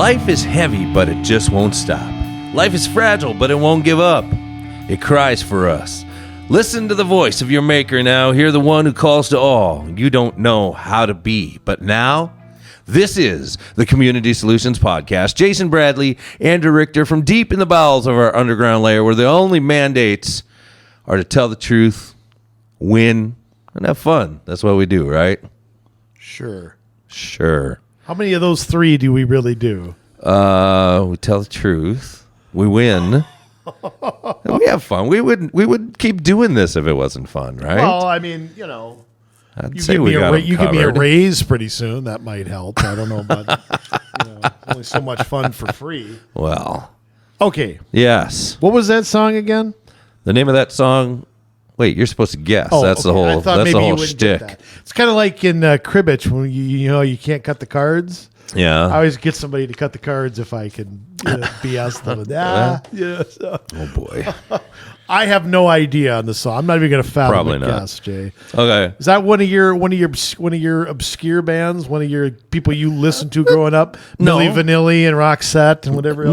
Life is heavy, but it just won't stop. Life is fragile, but it won't give up. It cries for us. Listen to the voice of your maker now. Hear the one who calls to all. You don't know how to be, but now, this is the Community Solutions Podcast. Jason Bradley, Andrew Richter from deep in the bowels of our underground lair, where the only mandates are to tell the truth, win, and have fun. That's what we do, right? Sure. How many of those three do we really do? We tell the truth, we win, and we have fun. We would keep doing this if it wasn't fun, right? Well, I mean, I'd say we got you give me a raise pretty soon. That might help. I don't know about only so much fun for free. Well, okay. Yes. What was that song again? The name of that song. Wait, you're supposed to guess. That's okay. the whole shtick. It's kind of like in cribbage when you can't cut the cards. Yeah. I always get somebody to cut the cards if I can BS them. Oh boy. I have no idea on the song. I'm not even going to fathom Probably a not. guess, Jay. Okay. Is that one of your obscure bands? One of your people you listened to growing up? No. Milli Vanilli and Roxette and whatever else?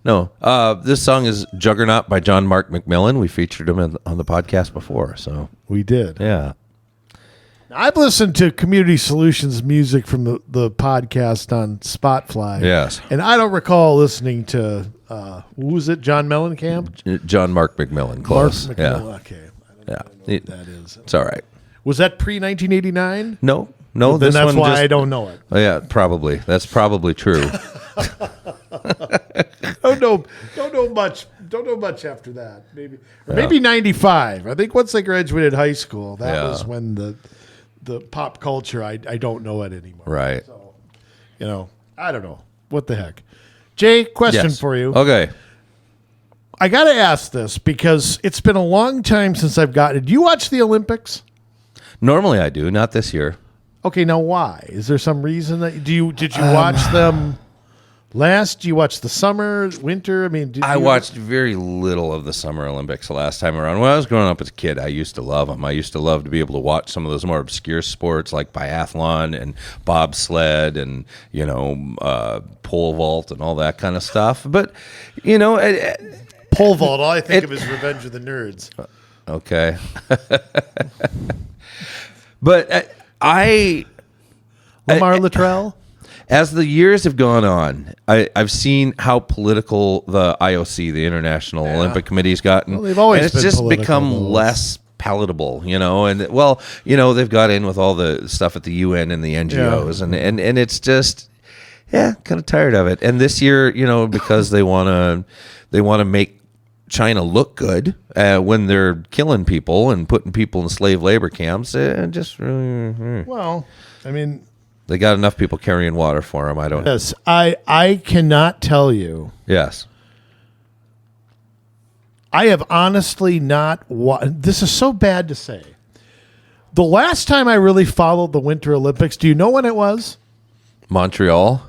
No. This song is Juggernaut by John Mark McMillan. We featured him on the podcast before, so we did. Yeah. I've listened to Community Solutions music from the podcast on Spotfly. Yes. And I don't recall listening to, who was it, John Mellencamp? John Mark McMillan. Close. Mark McMillan, yeah. okay. I don't know what that is. It's all right. Was that pre-1989? No. Well, then that's why I don't know it. Oh, yeah, probably. That's probably true. Don't know much after that. Maybe 95. I think once I graduated high school, that was when the pop culture, I don't know it anymore. Right. So, I don't know. What the heck? Jay, question for you. Okay. I got to ask this because it's been a long time since I've gotten. Do you watch the Olympics? Normally I do, not this year. Okay, now why? Is there some reason that did you watch them last? Do you watch the summer, winter? I mean, I watched very little of the Summer Olympics the last time around. When I was growing up as a kid, I used to love them. I used to love to be able to watch some of those more obscure sports like biathlon and bobsled and pole vault and all that kind of stuff. But pole vault, all I think of is Revenge of the Nerds. Okay. But Lamar Luttrell? As the years have gone on, I've seen how political the IOC, the International Olympic Committee, has gotten. Well, they've always and it's been just political, become less palatable, and they've got in with all the stuff at the UN and the NGOs, and it's just, kind of tired of it. And this year, because they want to make China look good when they're killing people and putting people in slave labor camps, just really. Well, I mean, they got enough people carrying water for them. I don't. Yes, I cannot tell you. Yes. I have honestly not. This is so bad to say. The last time I really followed the Winter Olympics, do you know when it was? Montreal.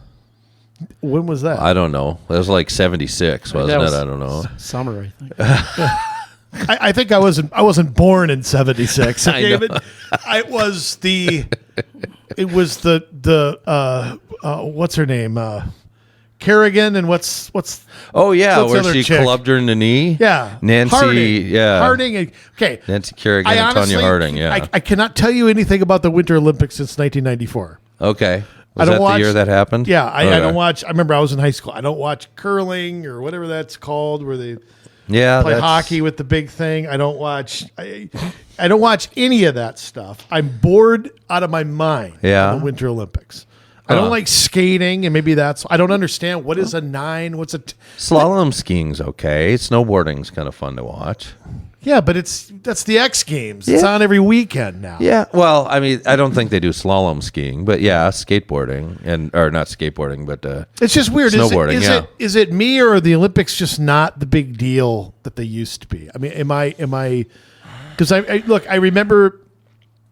When was that? I don't know. It was like 76, wasn't it? I don't know. Summer, I think. I think I wasn't born in 76. I know. It was the what's her name? Kerrigan and what's Oh yeah, what's where she clubbed her in the knee. Yeah, Nancy. Harding. Yeah, Harding. Okay, Nancy Kerrigan and Tonya Harding. Yeah, I cannot tell you anything about the Winter Olympics since 1994. Okay. Was that the year that happened? Yeah, I don't watch. I remember I was in high school. I don't watch curling or whatever that's called, where they play hockey with the big thing. I don't watch. I don't watch any of that stuff. I'm bored out of my mind. Yeah. On the Winter Olympics. I don't like skating, and maybe that's. I don't understand what is a 9. What's a slalom skiing's okay. Snowboarding's kind of fun to watch. Yeah, but that's the X Games. It's on every weekend now. Yeah, well, I mean, I don't think they do slalom skiing, but yeah, skateboarding or not skateboarding, but it's just weird. Snowboarding. Is it me, or are the Olympics just not the big deal that they used to be? I mean, am I? Because I remember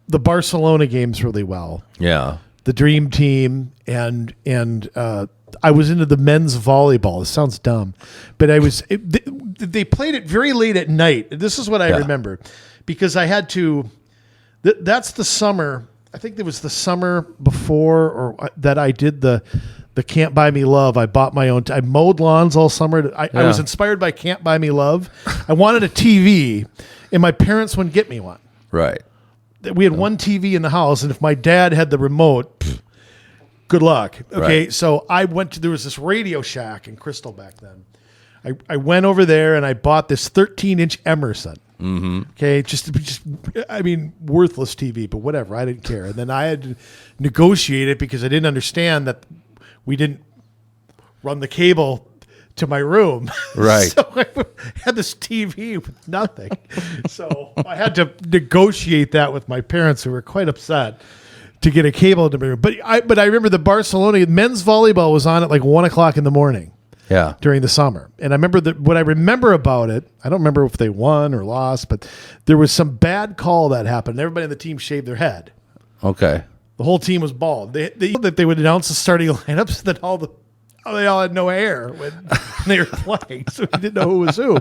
the Barcelona games really well. Yeah, the Dream Team and I was into the men's volleyball. This sounds dumb, but they played it very late at night. This is what I remember, because I had to. That's the summer. I think it was the summer before or that I did the the Can't Buy Me Love. I bought my own. I mowed lawns all summer. I was inspired by Can't Buy Me Love. I wanted a TV, and my parents wouldn't get me one. Right. We had one TV in the house, and if my dad had the remote, good luck. Okay, so I went to, there was this Radio Shack in Crystal back then. I went over there, and I bought this 13-inch Emerson. Mm-hmm. Okay, just I mean, worthless TV, but whatever. I didn't care. And then I had to negotiate it because I didn't understand that we didn't run the cable to my room. Right. So I had this TV with nothing. So I had to negotiate that with my parents, who were quite upset to get a cable into my room. But I remember the Barcelona men's volleyball was on at like 1 o'clock in the morning. Yeah. During the summer. And I remember that what I remember about it, I don't remember if they won or lost, but there was some bad call that happened. Everybody on the team shaved their head. Okay. The whole team was bald. They would announce the starting lineups that they all had no hair when they were playing, so we didn't know who was who.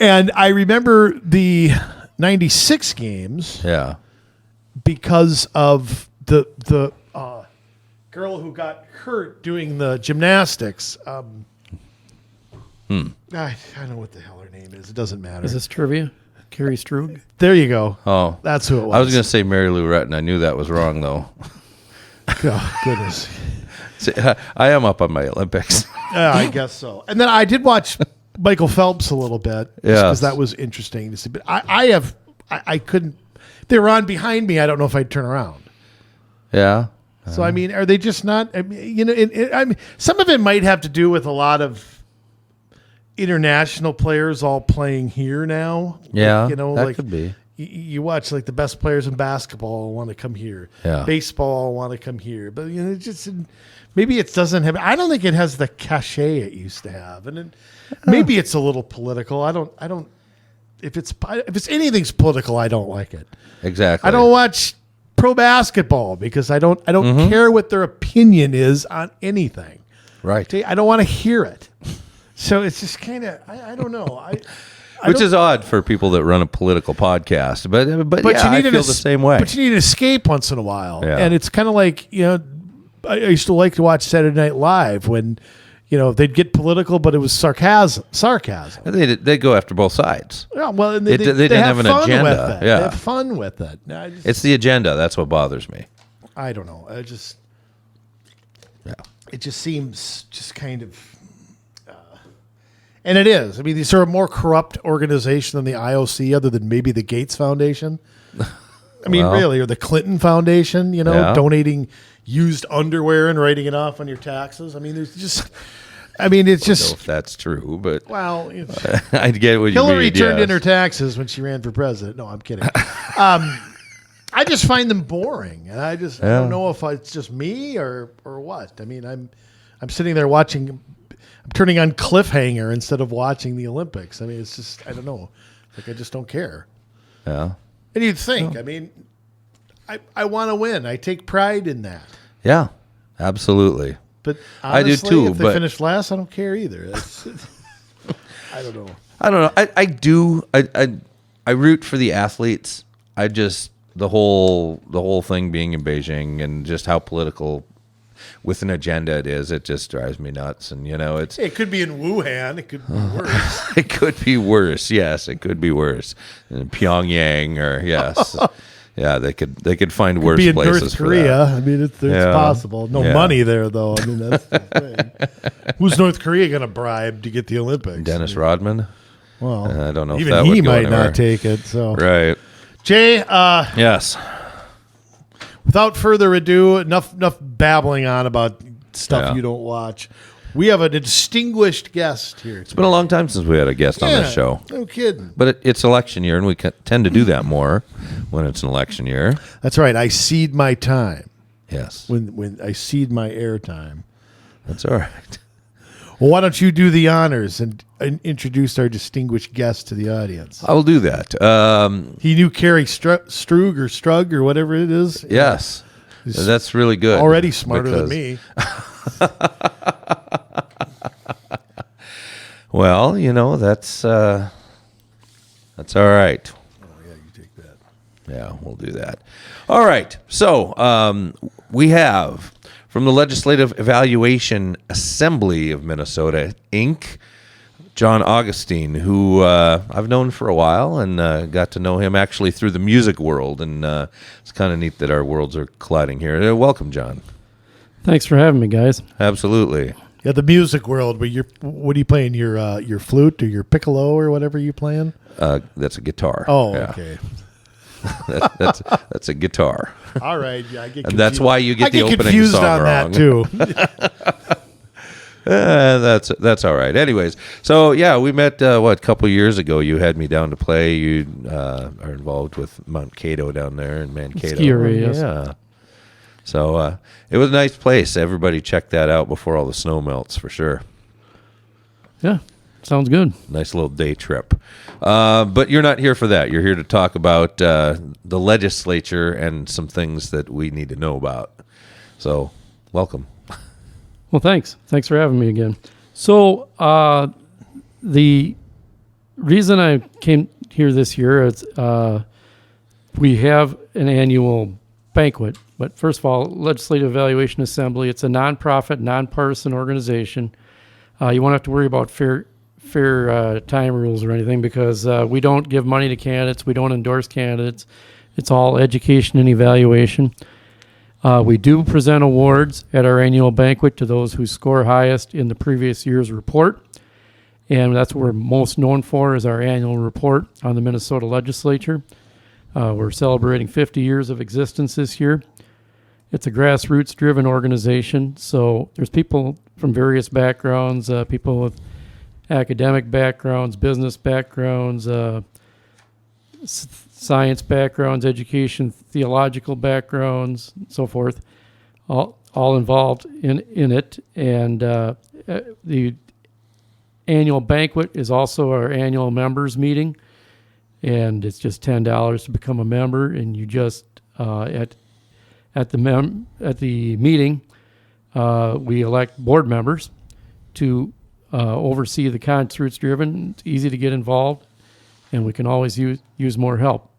And I remember the 96 games. Yeah. Because of the girl who got hurt doing the gymnastics. I don't know what the hell her name is. It doesn't matter. Is this trivia? Carrie Strug? There you go. Oh. That's who it was. I was going to say Mary Lou Retton. I knew that was wrong, though. Oh, goodness. See, I am up on my Olympics. Yeah, I guess so. And then I did watch Michael Phelps a little bit. Because that was interesting to see. But I couldn't. They were on behind me. I don't know if I'd turn around. Yeah. So, I mean, are they just not? I mean, some of it might have to do with a lot of international players all playing here now. Yeah, that like, could be. You watch like the best players in basketball want to come here. Yeah. Baseball want to come here, but it just maybe it doesn't have. I don't think it has the cachet it used to have, and maybe it's a little political. I don't. If it's anything's political, I don't like it. Exactly. I don't watch pro basketball because I don't care what their opinion is on anything. Right. I don't want to hear it. So it's just kind of I don't know. Which is odd for people that run a political podcast, but yeah, I feel the same way. But you need to escape once in a while, yeah. And it's kind of like I used to like to watch Saturday Night Live when they'd get political, but it was sarcasm. They go after both sides. Yeah, well, and they didn't have an agenda. Yeah, they have fun with it. It's the agenda. That's what bothers me. I don't know. It just seems just kind of. And it is. I mean, these are a more corrupt organization than the IOC, other than maybe the Gates Foundation. I mean, really, or the Clinton Foundation, donating used underwear and writing it off on your taxes. I mean, it's just. I don't know if that's true, but I get what you mean. Hillary turned in her taxes when she ran for president. No, I'm kidding. I just find them boring, and I don't know if it's just me or what. I mean, I'm sitting there watching. I'm turning on Cliffhanger instead of watching the Olympics. I mean, it's just, I don't know. Like, I just don't care. Yeah. And you'd think, I mean, I want to win. I take pride in that. Yeah, absolutely. But honestly, I do too. If they finish last, I don't care either. I don't know. I do. I root for the athletes. The whole thing being in Beijing and just how political with an agenda it just drives me nuts. And it could be in Wuhan. It could be worse. It could be worse. Yes, it could be worse in Pyongyang or yes. Yeah, they could find worse be in places North Korea. For that. I mean, it's possible. No money there, though. I mean, that's the thing. Who's North Korea going to bribe to get the Olympics? Dennis Rodman. Well, I don't know. Even if that he would go might anywhere. not take it. So right, Jay. Yes. Without further ado, enough babbling on about stuff you don't watch. We have a distinguished guest here. It's been a long time since we had a guest on this show. No kidding. But it's election year, and we tend to do that more when it's an election year. That's right. I cede my time. Yes. When I cede my airtime. That's all right. Well, why don't you do the honors and introduce our distinguished guest to the audience? I will do that. He knew Carrie Strug or whatever it is. Yes. That's really good. Already smarter than me. Well, that's all right. Oh, yeah, you take that. Yeah, we'll do that. All right. So we have From the Legislative Evaluation Assembly of Minnesota, Inc., John Augustine, who I've known for a while and got to know him actually through the music world. And it's kind of neat that our worlds are colliding here. Welcome, John. Thanks for having me, guys. Absolutely. Yeah, the music world. But what are you playing? Your flute or your piccolo or whatever you playing? That's a guitar. Oh, yeah. Okay. That's a guitar. All right. Yeah, I get confused. And that's why you get the opening confused song on wrong. that too. That's all right. Anyways, so yeah, we met a couple years ago. You had me down to play. You are involved with Mount Cato down there in Mankato. Ski area, yes. Yeah. So it was a nice place. Everybody check that out before all the snow melts for sure. Yeah, sounds good. Nice little day trip. But you're not here for that. You're here to talk about the legislature and some things that we need to know about. So welcome. Well, thanks. Thanks for having me again. So the reason I came here this year is we have an annual banquet. But first of all, Legislative Evaluation Assembly, it's a nonprofit, nonpartisan organization. You won't have to worry about fair time rules or anything because we don't give money to candidates. We don't endorse candidates. It's all education and evaluation. We do present awards at our annual banquet to those who score highest in the previous year's report. And that's what we're most known for is our annual report on the Minnesota legislature. We're celebrating 50 years of existence this year. It's a grassroots-driven organization, so there's people from various backgrounds, people with academic backgrounds, business backgrounds, science backgrounds, education, theological backgrounds, and so forth, all involved in it. And the annual banquet is also our annual members meeting, and it's just $10 to become a member. And you just at the meeting, we elect board members to oversee the concerts driven. It's easy to get involved, and we can always use more help.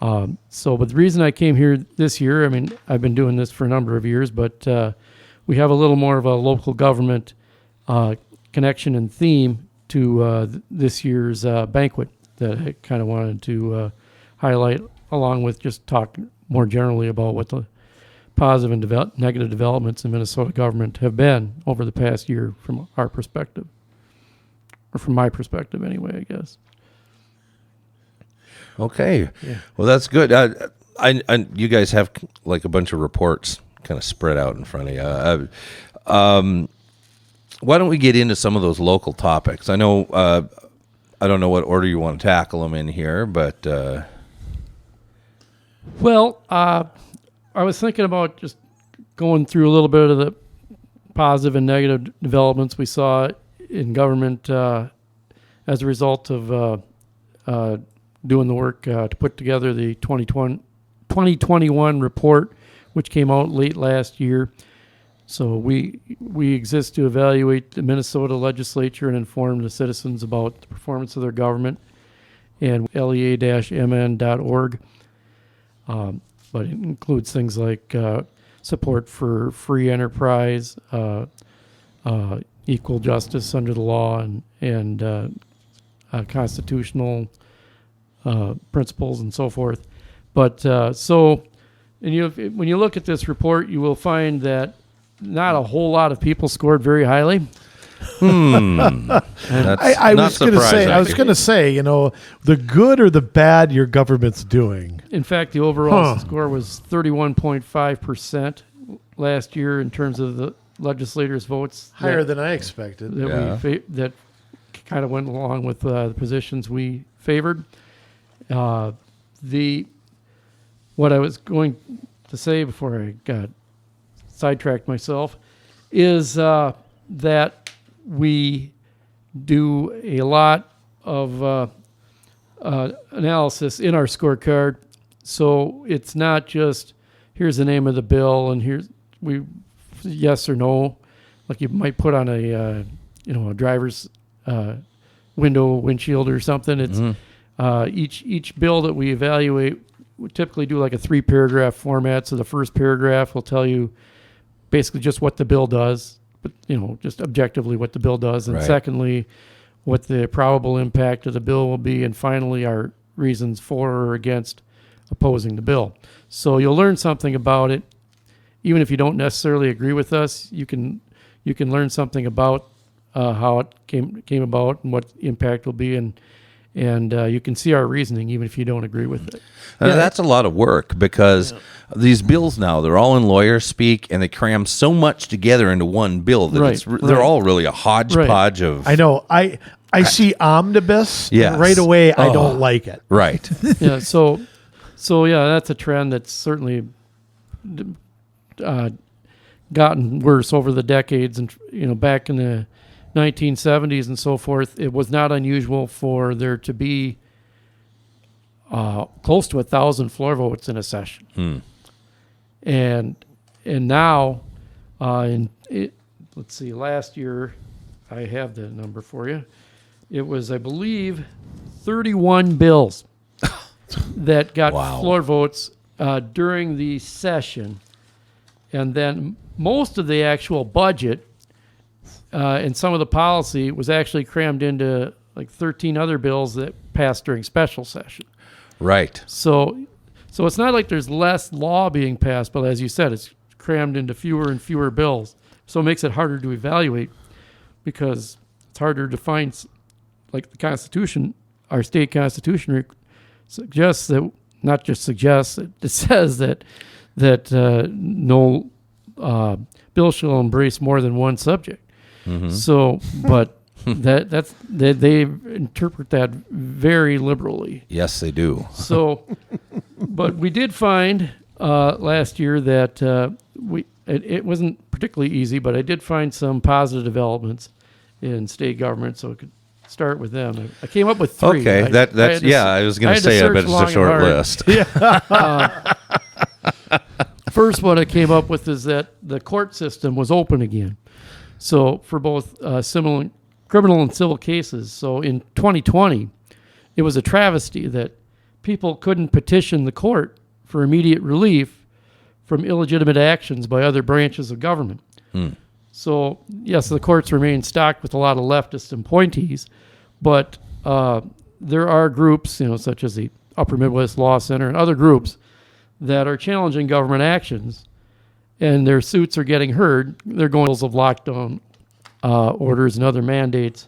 But the reason I came here this year, I mean, I've been doing this for a number of years, but we have a little more of a local government connection and theme to this year's banquet that I kind of wanted to highlight, along with just talk more generally about what the positive and negative developments in Minnesota government have been over the past year from our perspective, or from my perspective anyway, I guess. Okay. Yeah. Well, that's good. You guys have like a bunch of reports kind of spread out in front of you. Why don't we get into some of those local topics? I know, I don't know what order you want to tackle them in here, but... Well, I was thinking about just going through a little bit of the positive and negative developments we saw in government as a result of doing the work to put together the 2021 report, which came out late last year. So we exist to evaluate the Minnesota legislature and inform the citizens about the performance of their government, and lea-mn.org. But it includes things like support for free enterprise, equal justice under the law, and constitutional principles and so forth. But when you look at this report, you will find that not a whole lot of people scored very highly. I was going to say, the good or the bad your government's doing. In fact, the overall score was 31.5% last year in terms of the legislators' votes. Higher than I expected. That kind of went along with the positions we favored. What I was going to say before I got sidetracked myself is that we do a lot of analysis in our scorecard. So it's not just here's the name of the bill and here's yes or no, like you might put on a driver's windshield or something. It's each bill that we evaluate. We typically do like a 3-paragraph format. So the first paragraph will tell you basically just what the bill does, but just objectively what the bill does, and Right. secondly, what the probable impact of the bill will be, and finally, our reasons for or against opposing the bill. So you'll learn something about it, even if you don't necessarily agree with us. You can learn something about how it came about and what impact will be, and you can see our reasoning even if you don't agree with it. That's a lot of work because these bills now, they're all in lawyer speak, and they cram so much together into one bill that they're all really a hodgepodge of... I know. I see Omnibus, Yes. and right away I don't like it. Right. Yeah, so that's a trend that's certainly gotten worse over the decades, and back in the 1970s and so forth, it was not unusual for there to be close to 1,000 floor votes in a session. And now, let's see, last year, I have the number for you. It was, I believe, 31 bills that got floor votes during the session. And then most of the actual budget and some of the policy was actually crammed into like 13 other bills that passed during special session. Right. So it's not like there's less law being passed, but as you said, it's crammed into fewer and fewer bills. So it makes it harder to evaluate because it's harder to find, like the Constitution, our state Constitution suggests that, not just suggests, it says that no bill shall embrace more than one subject. Mm-hmm. So, but they interpret that very liberally. Yes, they do. So, but we did find last year that it wasn't particularly easy, but I did find some positive developments in state government, so I could start with them. I came up with 3. Okay, I was going to say, I bet it's a short list. First one I came up with is that the court system was open again. So for both criminal and civil cases. So in 2020, it was a travesty that people couldn't petition the court for immediate relief from illegitimate actions by other branches of government. So, yes, the courts remain stocked with a lot of leftist appointees, but there are groups, such as the Upper Midwest Law Center and other groups that are challenging government actions, and their suits are getting heard. They're going of lockdown orders and other mandates.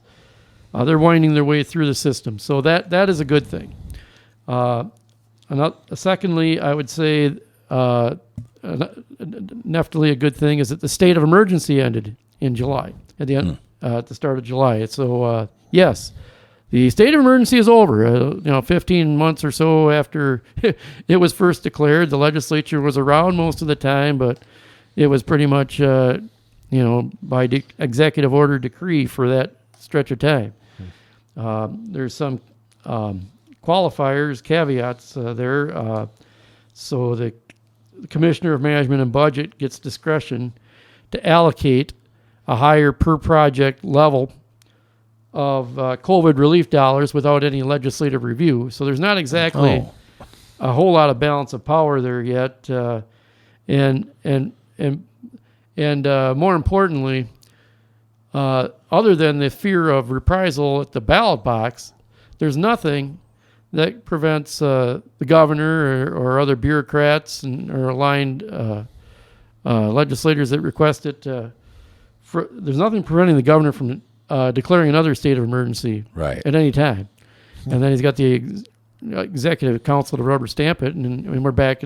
They're winding their way through the system, so that is a good thing. Secondly, I would say definitely a good thing is that the state of emergency ended in July, at the start of July. So yes, the state of emergency is over. 15 months or so after it was first declared, the legislature was around most of the time, but it was pretty much, by executive order decree for that stretch of time. There's some qualifiers, caveats there. So the Commissioner of Management and Budget gets discretion to allocate a higher per project level of COVID relief dollars without any legislative review. So there's not exactly a whole lot of balance of power there yet. And more importantly, other than the fear of reprisal at the ballot box, there's nothing that prevents the governor or other bureaucrats or aligned legislators that request it. There's nothing preventing the governor from declaring another state of emergency at any time. And then he's got the executive council to rubber stamp it, and we're back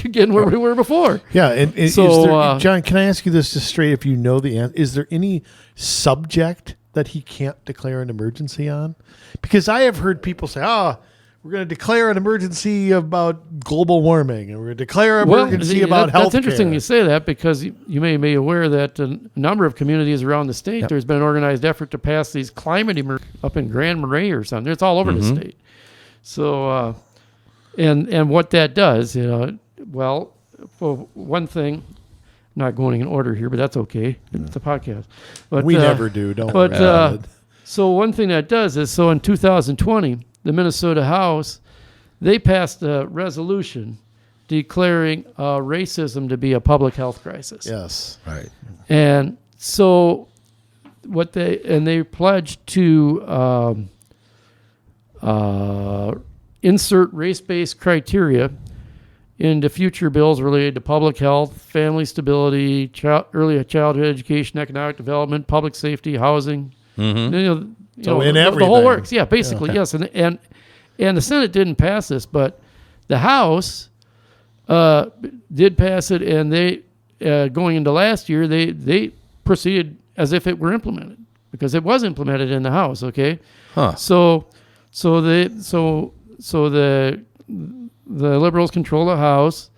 again where we were before. Yeah, and so John, can I ask you this just straight? If you know the answer, is there any subject that he can't declare an emergency on? Because I have heard people say, we're going to declare an emergency about global warming, and we're going to declare an emergency about health. That's interesting you say that, because you may be aware that a number of communities around the state, there's been an organized effort to pass these climate emergencies up in Grand Marais or something. It's all over the state. So, and what that does, well, for one thing, I'm not going in order here, but that's okay. It's a podcast. But we never do, don't we? But so one thing that does is, so in 2020, the Minnesota House, they passed a resolution declaring racism to be a public health crisis. Yes. Right. And so they pledged to insert race-based criteria into future bills related to public health, family stability, early childhood education, economic development, public safety, housing. Mm-hmm. The whole works. Yeah, basically, yes. And the Senate didn't pass this, but the House did pass it, and they going into last year, they proceeded as if it were implemented because it was implemented in the House. Okay, so the Liberals control the House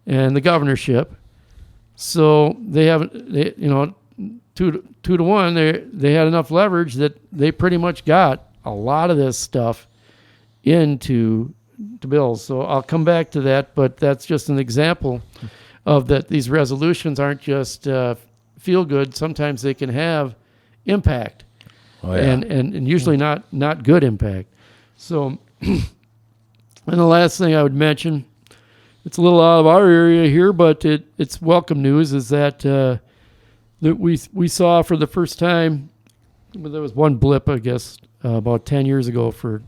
and the governorship, so they have 2 to 1. They had enough leverage that they pretty much got a lot of this stuff into bills. So I'll come back to that, but that's just an example of that. These resolutions aren't just feel good. Sometimes they can have impact, and usually not good impact. So, and the last thing I would mention, it's a little out of our area here, but it's welcome news, is that we saw for the first time, there was one blip, I guess, about 10 years ago, for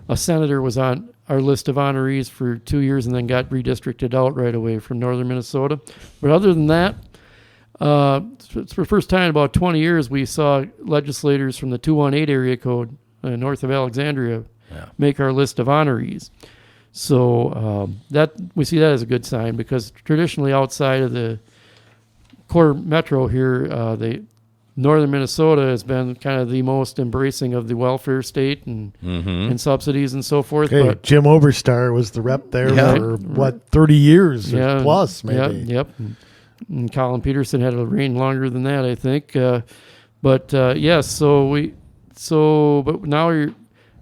a senator was on our list of honorees for 2 years and then got redistricted out right away from northern Minnesota. But other than that, it's for the first time in about 20 years, we saw legislators from the 218 area code north of Alexandria make our list of honorees. So that we see that as a good sign, because traditionally outside of the core metro here, northern Minnesota has been kind of the most embracing of the welfare state and subsidies and so forth. Okay, but Jim Oberstar was the rep there for 30 years or plus, maybe. Yep. And Colin Peterson had a reign longer than that, I think. But now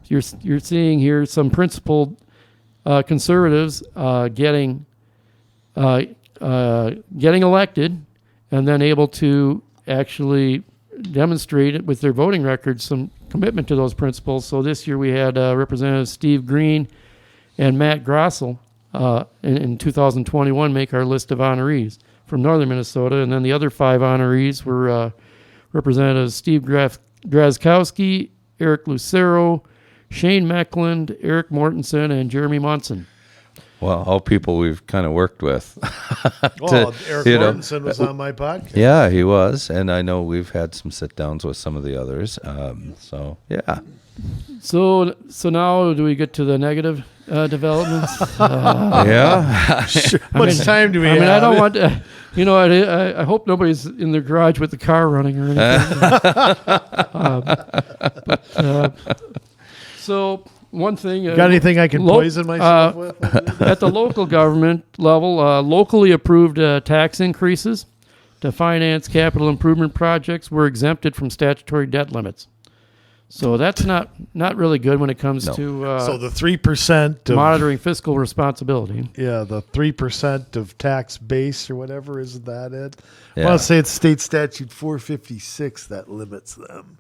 you're seeing here some principled conservatives getting elected, and then able to actually demonstrate it with their voting records, some commitment to those principles. So this year we had Representative Steve Green and Matt Grossel in 2021 make our list of honorees from northern Minnesota. And then the other 5 honorees were Representatives Steve Grazkowski, Eric Lucero, Shane Meckland, Eric Mortensen, and Jeremy Munson. Well, all people we've kind of worked with. Eric Mortensen was on my podcast. Yeah, he was. And I know we've had some sit-downs with some of the others. So now do we get to the negative developments? How much time do we have? I don't want to, I hope nobody's in their garage with the car running or anything. So one thing. Got anything I can poison myself with? At the local government level, locally approved tax increases to finance capital improvement projects were exempted from statutory debt limits. So that's not really good when it comes to so the 3% of monitoring fiscal responsibility. Yeah, the 3% of tax base or whatever, isn't that it? Yeah. I want to say it's state statute 456 that limits them.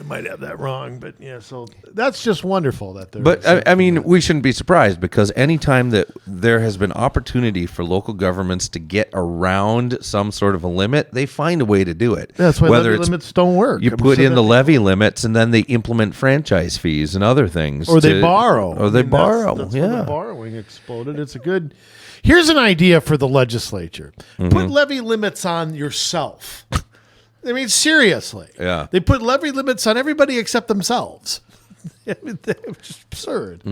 I might have that wrong, but so that's just wonderful that there. But I mean, we shouldn't be surprised, because anytime that there has been opportunity for local governments to get around some sort of a limit, they find a way to do it. That's why levy limits don't work. You put in the levy limits, and then they implement franchise fees and other things, or they borrow. That's where the borrowing exploded. It's a good. Here's an idea for the legislature: put levy limits on yourself. I mean, seriously. Yeah. They put levy limits on everybody except themselves. I mean, it's just absurd.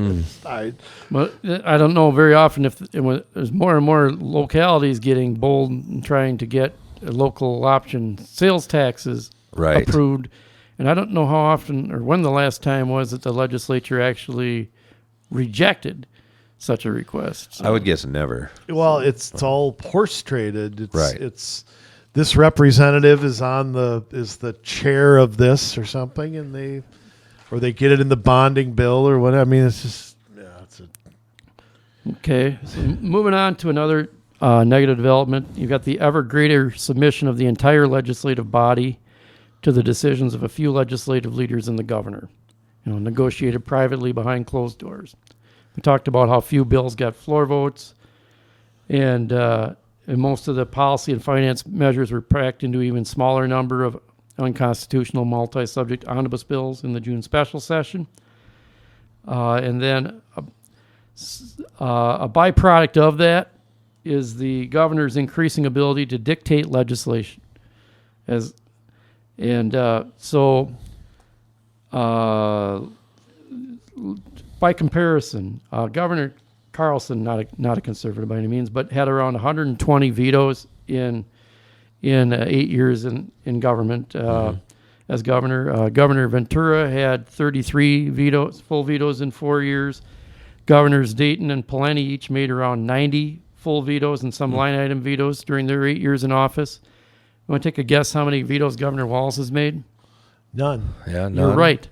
But I don't know very often if there's more and more localities getting bold and trying to get local option sales taxes approved. And I don't know how often or when the last time was that the legislature actually rejected such a request. So. I would guess never. Well, it's all horse traded. It's this representative is the chair of this or something, and they get it in the bonding bill or whatever. I mean, it's just Okay. So moving on to another negative development, you've got the ever greater submission of the entire legislative body to the decisions of a few legislative leaders and the governor, negotiated privately behind closed doors. We talked about how few bills got floor votes, and most of the policy and finance measures were packed into even smaller number of unconstitutional multi-subject omnibus bills in the June special session. And then a byproduct of that is the governor's increasing ability to dictate legislation. By comparison, Governor Carlson, not a conservative by any means, but had around 120 vetoes in 8 years in government as governor. Governor Ventura had 33 full vetoes in 4 years. Governors Dayton and Pawlenty each made around 90 full vetoes and some line item vetoes during their 8 years in office. You want to take a guess how many vetoes Governor Walz has made? None. Yeah, none. You're right.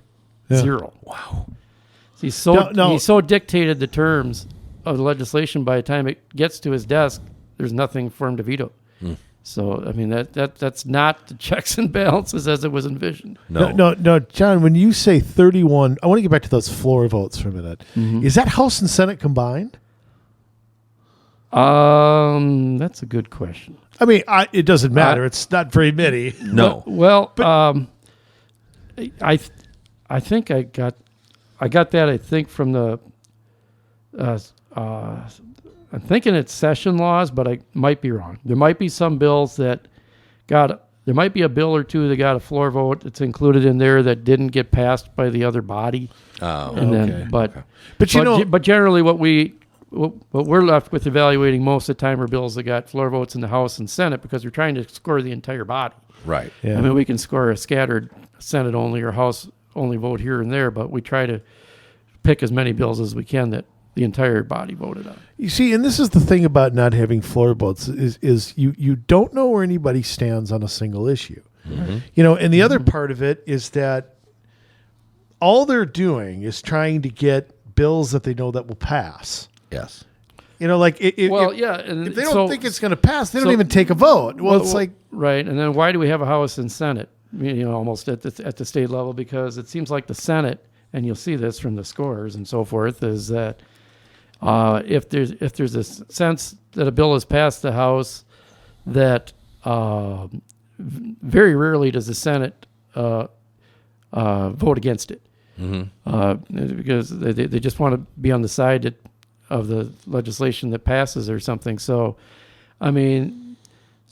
Yeah. 0. Wow. He so dictated the terms of the legislation. By the time it gets to his desk, there's nothing for him to veto. So I mean that's not the checks and balances as it was envisioned. No, John. When you say 31, I want to get back to those floor votes for a minute. Is that House and Senate combined? That's a good question. I mean, it doesn't matter. It's not very many. No. I think I got that. I think from the. I'm thinking it's session laws, but I might be wrong. There might be some bills that there might be a bill or two that got a floor vote that's included in there that didn't get passed by the other body. Oh, and okay. Then, but generally what we're left with evaluating most of the time are bills that got floor votes in the House and Senate because we're trying to score the entire body. Right. Yeah. I mean, we can score a scattered Senate only or House only vote here and there, but we try to pick as many bills as we can that the entire body voted on. You see, and this is the thing about not having floor votes is you don't know where anybody stands on a single issue. And the other part of it is that all they're doing is trying to get bills that they know that will pass. Yes. And if they don't think it's going to pass, they don't even take a vote. Right, and then why do we have a House and Senate? Almost at the state level, because it seems like the Senate, and you'll see this from the scores and so forth, is that if there's a sense that a bill has passed the House, that very rarely does the Senate vote against it, because they just want to be on the side of the legislation that passes or something. So, I mean,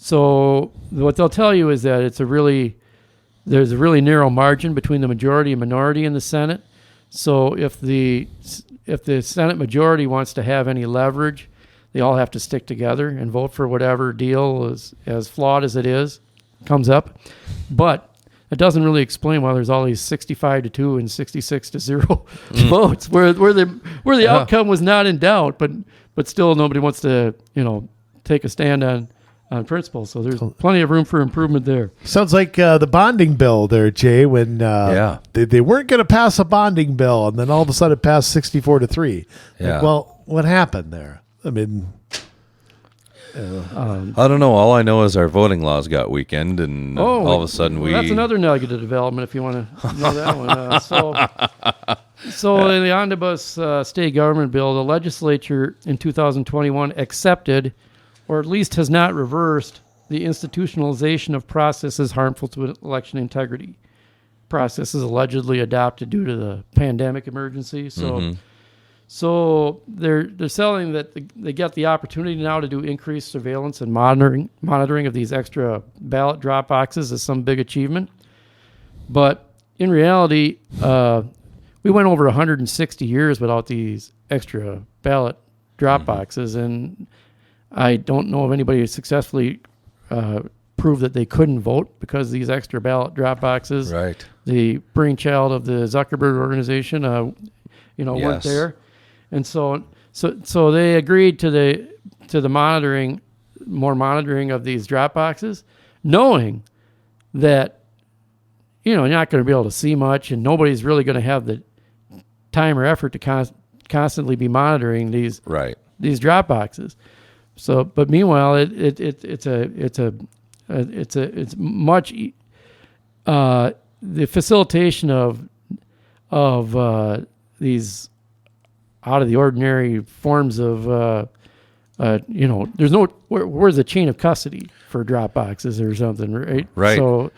what they'll tell you is that there's a really narrow margin between the majority and minority in the Senate. So if the Senate majority wants to have any leverage, they all have to stick together and vote for whatever deal is as flawed as it is comes up. But it doesn't really explain why there's all these 65-2 and 66-0 votes where the outcome was not in doubt, but still nobody wants to take a stand on principle. So there's plenty of room for improvement there. Sounds like the bonding bill there, Jay, when they weren't going to pass a bonding bill, and then all of a sudden it passed 64-3. Yeah. Well, what happened there? I mean, I don't know. All I know is our voting laws got weakened, and all of a sudden that's another negative development if you want to know that one. So in the Omnibus state government bill, the legislature in 2021 accepted, or at least has not reversed, the institutionalization of processes harmful to election integrity. Processes allegedly adopted due to the pandemic emergency. So they're selling that they get the opportunity now to do increased surveillance and monitoring of these extra ballot drop boxes as some big achievement. But in reality, we went over 160 years without these extra ballot drop boxes, and I don't know of anybody who successfully proved that they couldn't vote because these extra ballot drop boxes. Right. The brainchild of the Zuckerberg organization, weren't there, and so they agreed to the more monitoring of these drop boxes, knowing that you're not going to be able to see much, and nobody's really going to have the time or effort to constantly be monitoring these drop boxes. So, but meanwhile, it's much the facilitation of these out of the ordinary forms of there's no where's the chain of custody for drop boxes or something, right? Right. So,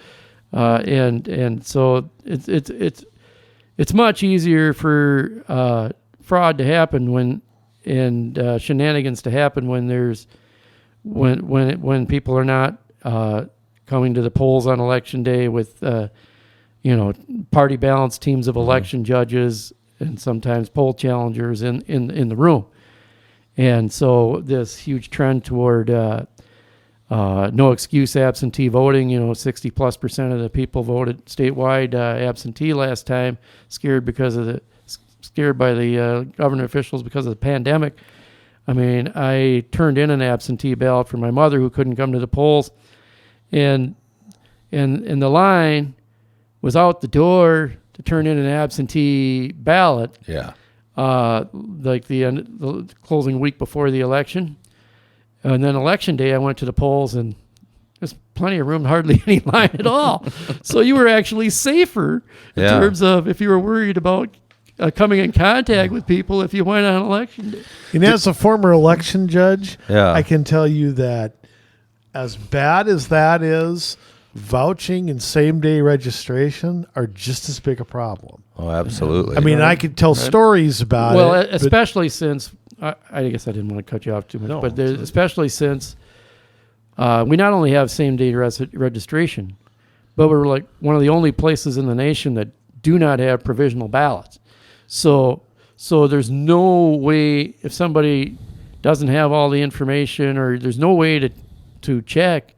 and so it's much easier for fraud to happen and shenanigans to happen when people are not coming to the polls on election day with party balance teams of election judges and sometimes poll challengers in the room. And so this huge trend toward no excuse absentee voting, 60+% of the people voted statewide absentee last time, scared by the government officials because of the pandemic. I mean, I turned in an absentee ballot for my mother who couldn't come to the polls, and the line was out the door to turn in an absentee ballot. Yeah. Like the closing week before the election. And then election day, I went to the polls and there's plenty of room, hardly any line at all. So you were actually safer in terms of if you were worried about coming in contact with people if you went on election day. And as a former election judge, Yeah. I can tell you that as bad as that is, vouching and same-day registration are just as big a problem. Oh, absolutely. I mean, I could tell stories about it. Well, especially since, I guess I didn't want to cut you off too much, but especially since we not only have same-day registration, but we're like one of the only places in the nation that do not have provisional ballots. So there's no way, if somebody doesn't have all the information or there's no way to check,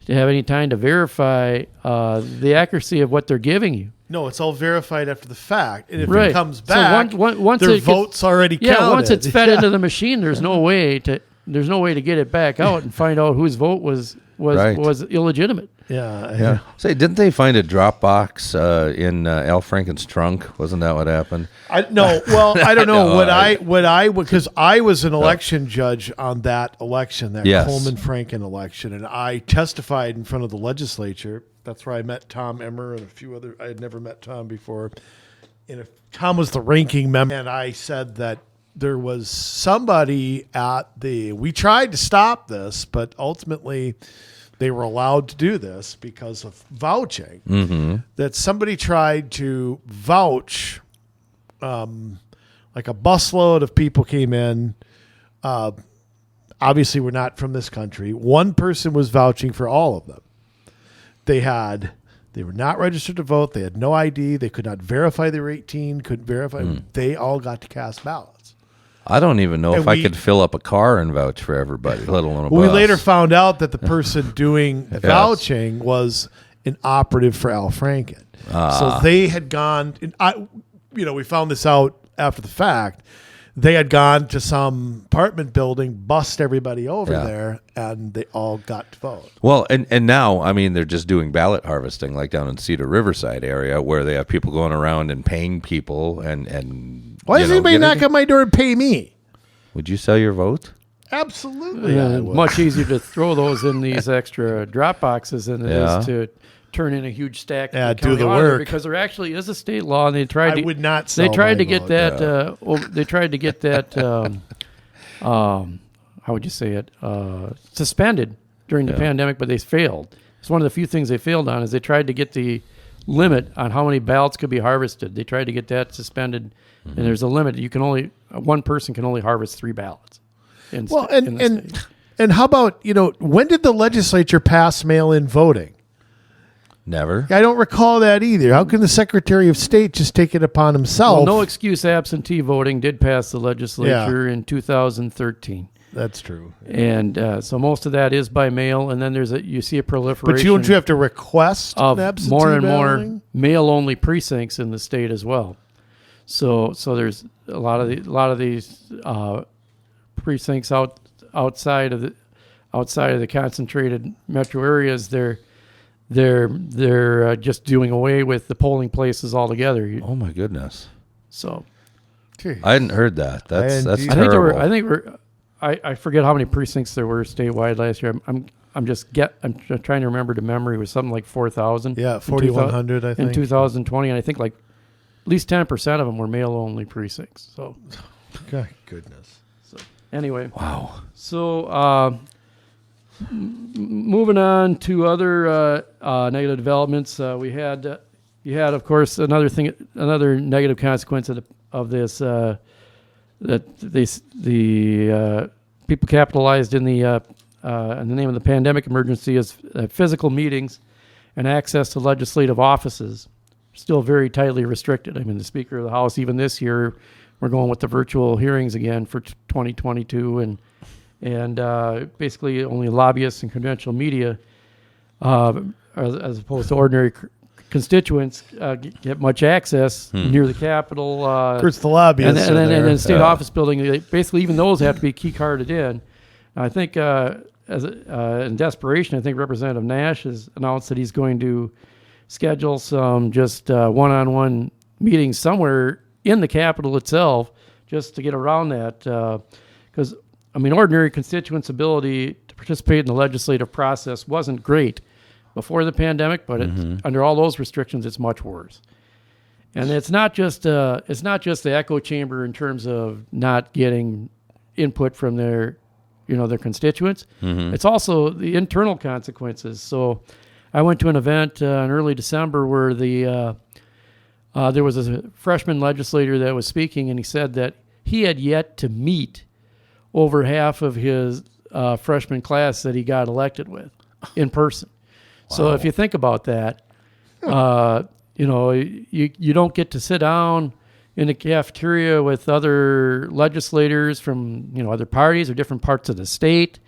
to have any time to verify the accuracy of what they're giving you. No, it's all verified after the fact. And if Right. it comes back, So once their it gets- vote's already counted. Yeah, once it's fed into the machine, there's no way to get it back out and find out whose vote was Right. illegitimate. Yeah. Say, didn't they find a drop box in Al Franken's trunk? Wasn't that what happened? I don't know No, because I was an election judge on that election, that Yes. Coleman Franken election, and I testified in front of the legislature. That's where I met Tom Emmer and a few other. I had never met Tom before, and Tom was the ranking member, and I said that there was somebody we tried to stop this, but ultimately they were allowed to do this because of vouching. Mm-hmm. That somebody tried to vouch, like a busload of people came in. Obviously, we're not from this country. One person was vouching for all of them. They were not registered to vote. They had no ID. They could not verify they were 18. Couldn't verify. They all got to cast ballots. I don't even know if I we- could fill up a car and vouch for everybody, let alone a We bus. later found out that the person doing the vouching was an operative for Al Franken. So they had gone. We found this out after the fact. They had gone to some apartment building, bust everybody over there, and they all got to vote. Well, and now, I mean, they're just doing ballot harvesting, like down in Cedar Riverside area, where they have people going around and paying people and Why does anybody knock on my door and pay me? Would you sell your vote? Absolutely. I would. Much easier to throw those in these extra drop boxes than it Yeah. is to turn in a huge stack. to Yeah, the do county the auditor, work. because there actually is a state law, and they tried. I to, would not They sell tried my to get vote, that. They tried to get that. How would you say it? Suspended during the pandemic, but they failed. It's one of the few things they failed on. Is they tried to get the limit on how many ballots could be harvested. They tried to get that suspended, and there's a limit. One person can only harvest 3 ballots. In the state. And how about, when did the legislature pass mail-in voting? Never. I don't recall that either. How can the Secretary of State just take it upon himself? Well, no excuse absentee voting did pass the legislature in 2013. That's true. And so most of that is by mail, and then you see a proliferation. But don't you have to request of an absentee more and balloting? more mail-only precincts in the state as well. So there's a lot of these precincts outside of the concentrated metro areas. They're just doing away with the polling places altogether. Oh my goodness. So I hadn't heard that. That's I think terrible. I forget how many precincts there were statewide last year. I'm trying to remember to memory. It was something like 4,000. Yeah, 4,100, I think. In 2020, and I think like at least 10% of them were mail-only precincts. So, God, goodness. Anyway. Wow. So moving on to other negative developments, you had, of course, another negative consequence of this, that the people capitalized in the name of the pandemic emergency is physical meetings and access to legislative offices still very tightly restricted. I mean, the Speaker of the House, even this year, we're going with the virtual hearings again for 2022, and basically only lobbyists and conventional media, as opposed to ordinary constituents, get much access near the Capitol. Of course, the lobbyists and then state office building. Basically, even those have to be key carded in. I think, in desperation, I think Representative Nash has announced that he's going to schedule some just one-on-one meetings somewhere in the Capitol itself, just to get around that. Because, ordinary constituents' ability to participate in the legislative process wasn't great before the pandemic, but under all those restrictions, it's much worse. And it's not just the echo chamber in terms of not getting input from their constituents. It's also the internal consequences. So I went to an event in early December where there was a freshman legislator that was speaking, and he said that he had yet to meet over half of his freshman class that he got elected with in person. Wow. So if you think about that, you don't get to sit down in the cafeteria with other legislators from other parties or different parts of the state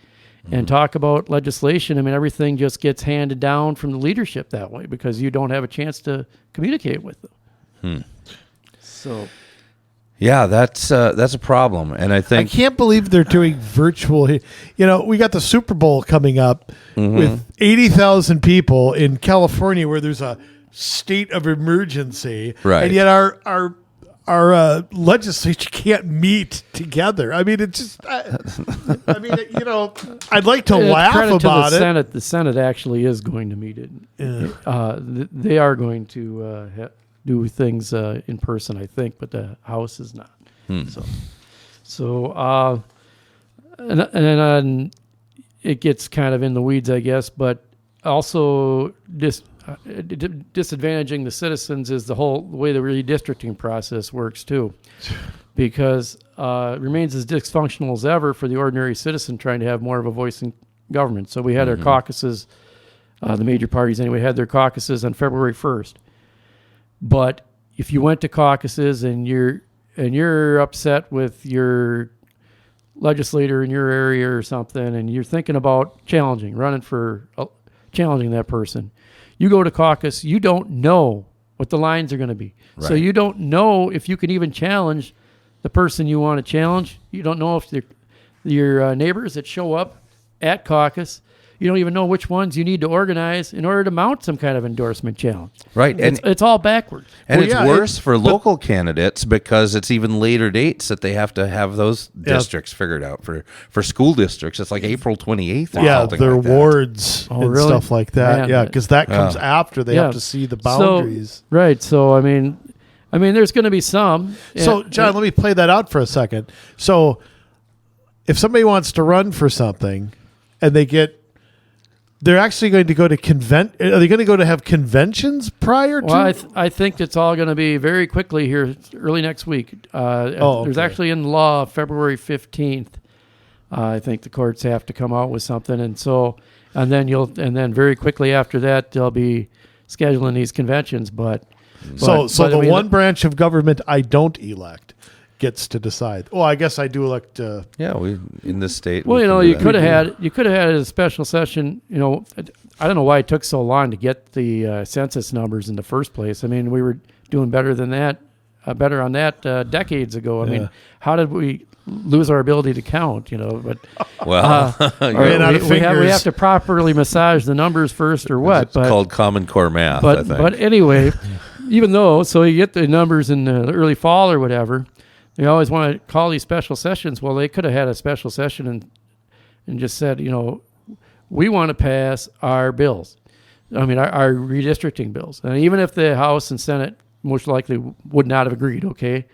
and talk about legislation. Everything just gets handed down from the leadership that way because you don't have a chance to communicate with them. So, yeah, that's a problem, and I think I can't believe they're doing virtual. We got the Super Bowl coming up with 80,000 people in California, where there's a state of emergency, right? And yet our legislature can't meet together. It's just, I'd like to laugh about it. Senate. The Senate actually is going to meet it. They are going to do things in person, I think, but the House is not. So and then it gets kind of in the weeds, I guess, but also disadvantaging the citizens is the way the redistricting process works too, because it remains as dysfunctional as ever for the ordinary citizen trying to have more of a voice in government. So we had our caucuses, the major parties anyway, had their caucuses on February 1st. But if you went to caucuses and you're upset with your legislator in your area or something, and you're thinking about challenging that person, you go to caucus, you don't know what the lines are going to be. Right. So you don't know if you can even challenge the person you want to challenge. You don't know if your neighbors that show up at caucus, you don't even know which ones you need to organize in order to mount some kind of endorsement challenge. Right. And it's all backwards. And it's worse for local candidates because it's even later dates that they have to have those districts figured out. For school districts, it's like April 28th or something their like that. wards and really? stuff like that. Man, because that comes after they have to see the boundaries. So, right. So, there's going to be some. So, John, let me play that out for a second. So, if somebody wants to run for something and they're actually going to go to are they going to go to have conventions prior to? Well, I think it's all going to be very quickly here, early next week. There's actually in law February 15th. I think the courts have to come out with something, and then very quickly after that they'll be scheduling these conventions. But one branch of government I don't elect gets to decide. Well, I guess I do elect. We in this state. Well, you could have had a special session. I don't know why it took so long to get the census numbers in the first place. We were doing better on that decades ago. How did we lose our ability to count? But we have to properly massage the numbers first, or what? It's called Common Core math. But I think. But anyway, even though you get the numbers in the early fall or whatever. They always want to call these special sessions. Well, they could have had a special session and just said, we want to pass our bills. Our redistricting bills. And even if the House and Senate most likely would not have agreed, okay,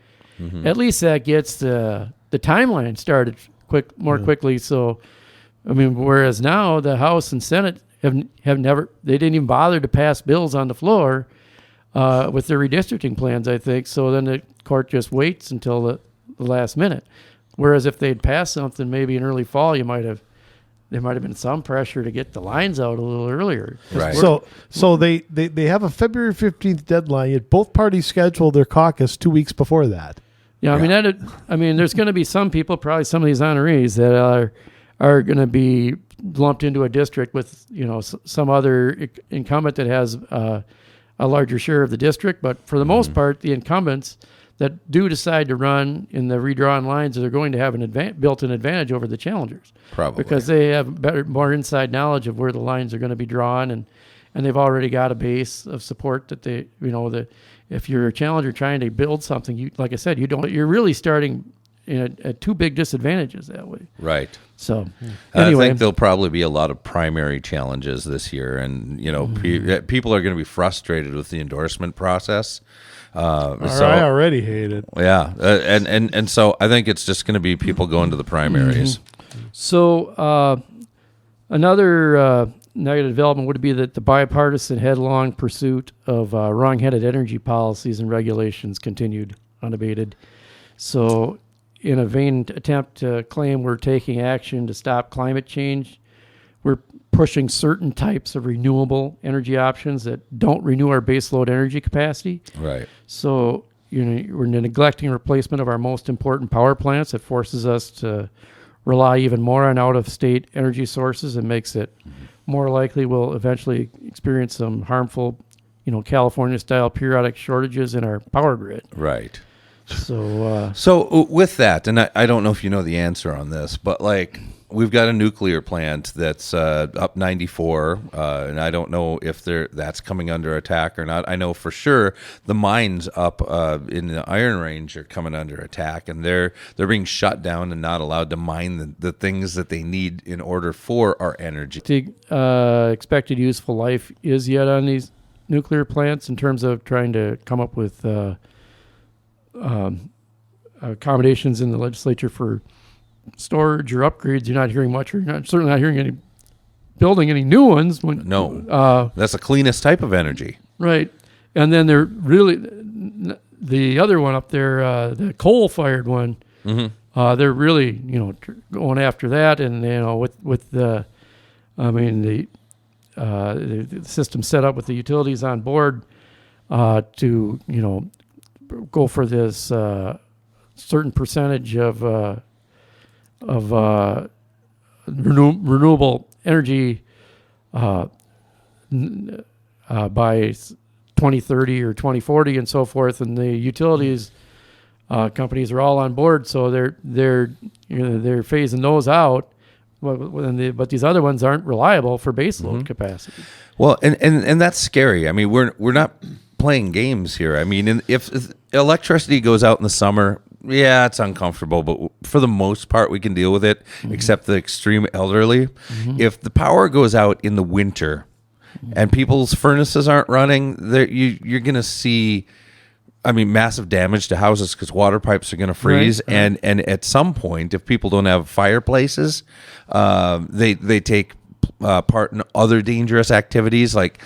at least that gets the timeline started quickly. So, I mean, whereas now the House and Senate have never, they didn't even bother to pass bills on the floor with their redistricting plans, I think. So then the court just waits until the last minute. Whereas if they'd passed something maybe in early fall, there might have been some pressure to get the lines out a little earlier. Right. So they have a February 15th deadline, yet both parties scheduled their caucus 2 weeks before that. Yeah, I mean, there's going to be some people, probably some of these honorees, that are going to be lumped into a district with, some other incumbent that has a larger share of the district. But for the most part, the incumbents that do decide to run in the redrawn lines, they're going to have an built-in advantage over the challengers. Probably. Because they have more inside knowledge of where the lines are going to be drawn, and they've already got a base of support that they, if you're a challenger trying to build something, like I said, you're really starting at two big disadvantages that way. Right. So I anyway, think there'll probably be a lot of primary challenges this year, and people are going to be frustrated with the endorsement process. I already hate it. Yeah, and so I think it's just going to be people going to the primaries. So another negative development would be that the bipartisan headlong pursuit of wrong-headed energy policies and regulations continued unabated. So in a vain attempt to claim we're taking action to stop climate change, we're pushing certain types of renewable energy options that don't renew our baseload energy capacity. Right. So, we're neglecting replacement of our most important power plants. It forces us to rely even more on out-of-state energy sources and makes it more likely we'll eventually experience some harmful, California-style periodic shortages in our power grid. Right. So with that, and I don't know if you know the answer on this, but we've got a nuclear plant that's up 94, and I don't know if that's coming under attack or not. I know for sure the mines up in the Iron Range are coming under attack, and they're being shut down and not allowed to mine the things that they need in order for our energy. The expected useful life is yet on these nuclear plants in terms of trying to come up with accommodations in the legislature for storage or upgrades. You're not hearing much. Certainly not hearing building any new ones. No, that's the cleanest type of energy. Right. And then they're really, the other one up there, the coal-fired one, they're really, going after that. And, with the system set up with the utilities on board to, go for this certain percentage of renewable energy by 2030 or 2040 and so forth, and the utilities companies are all on board, so they're phasing those out. But these other ones aren't reliable for baseload capacity. Well, and that's scary. I mean, we're not playing games here. I mean, if electricity goes out in the summer, yeah, it's uncomfortable, but for the most part, we can deal with it, except the extreme elderly. If the power goes out in the winter and people's furnaces aren't running, you're going to see, massive damage to houses because water pipes are going to freeze. Right. And at some point, if people don't have fireplaces, they take part in other dangerous activities like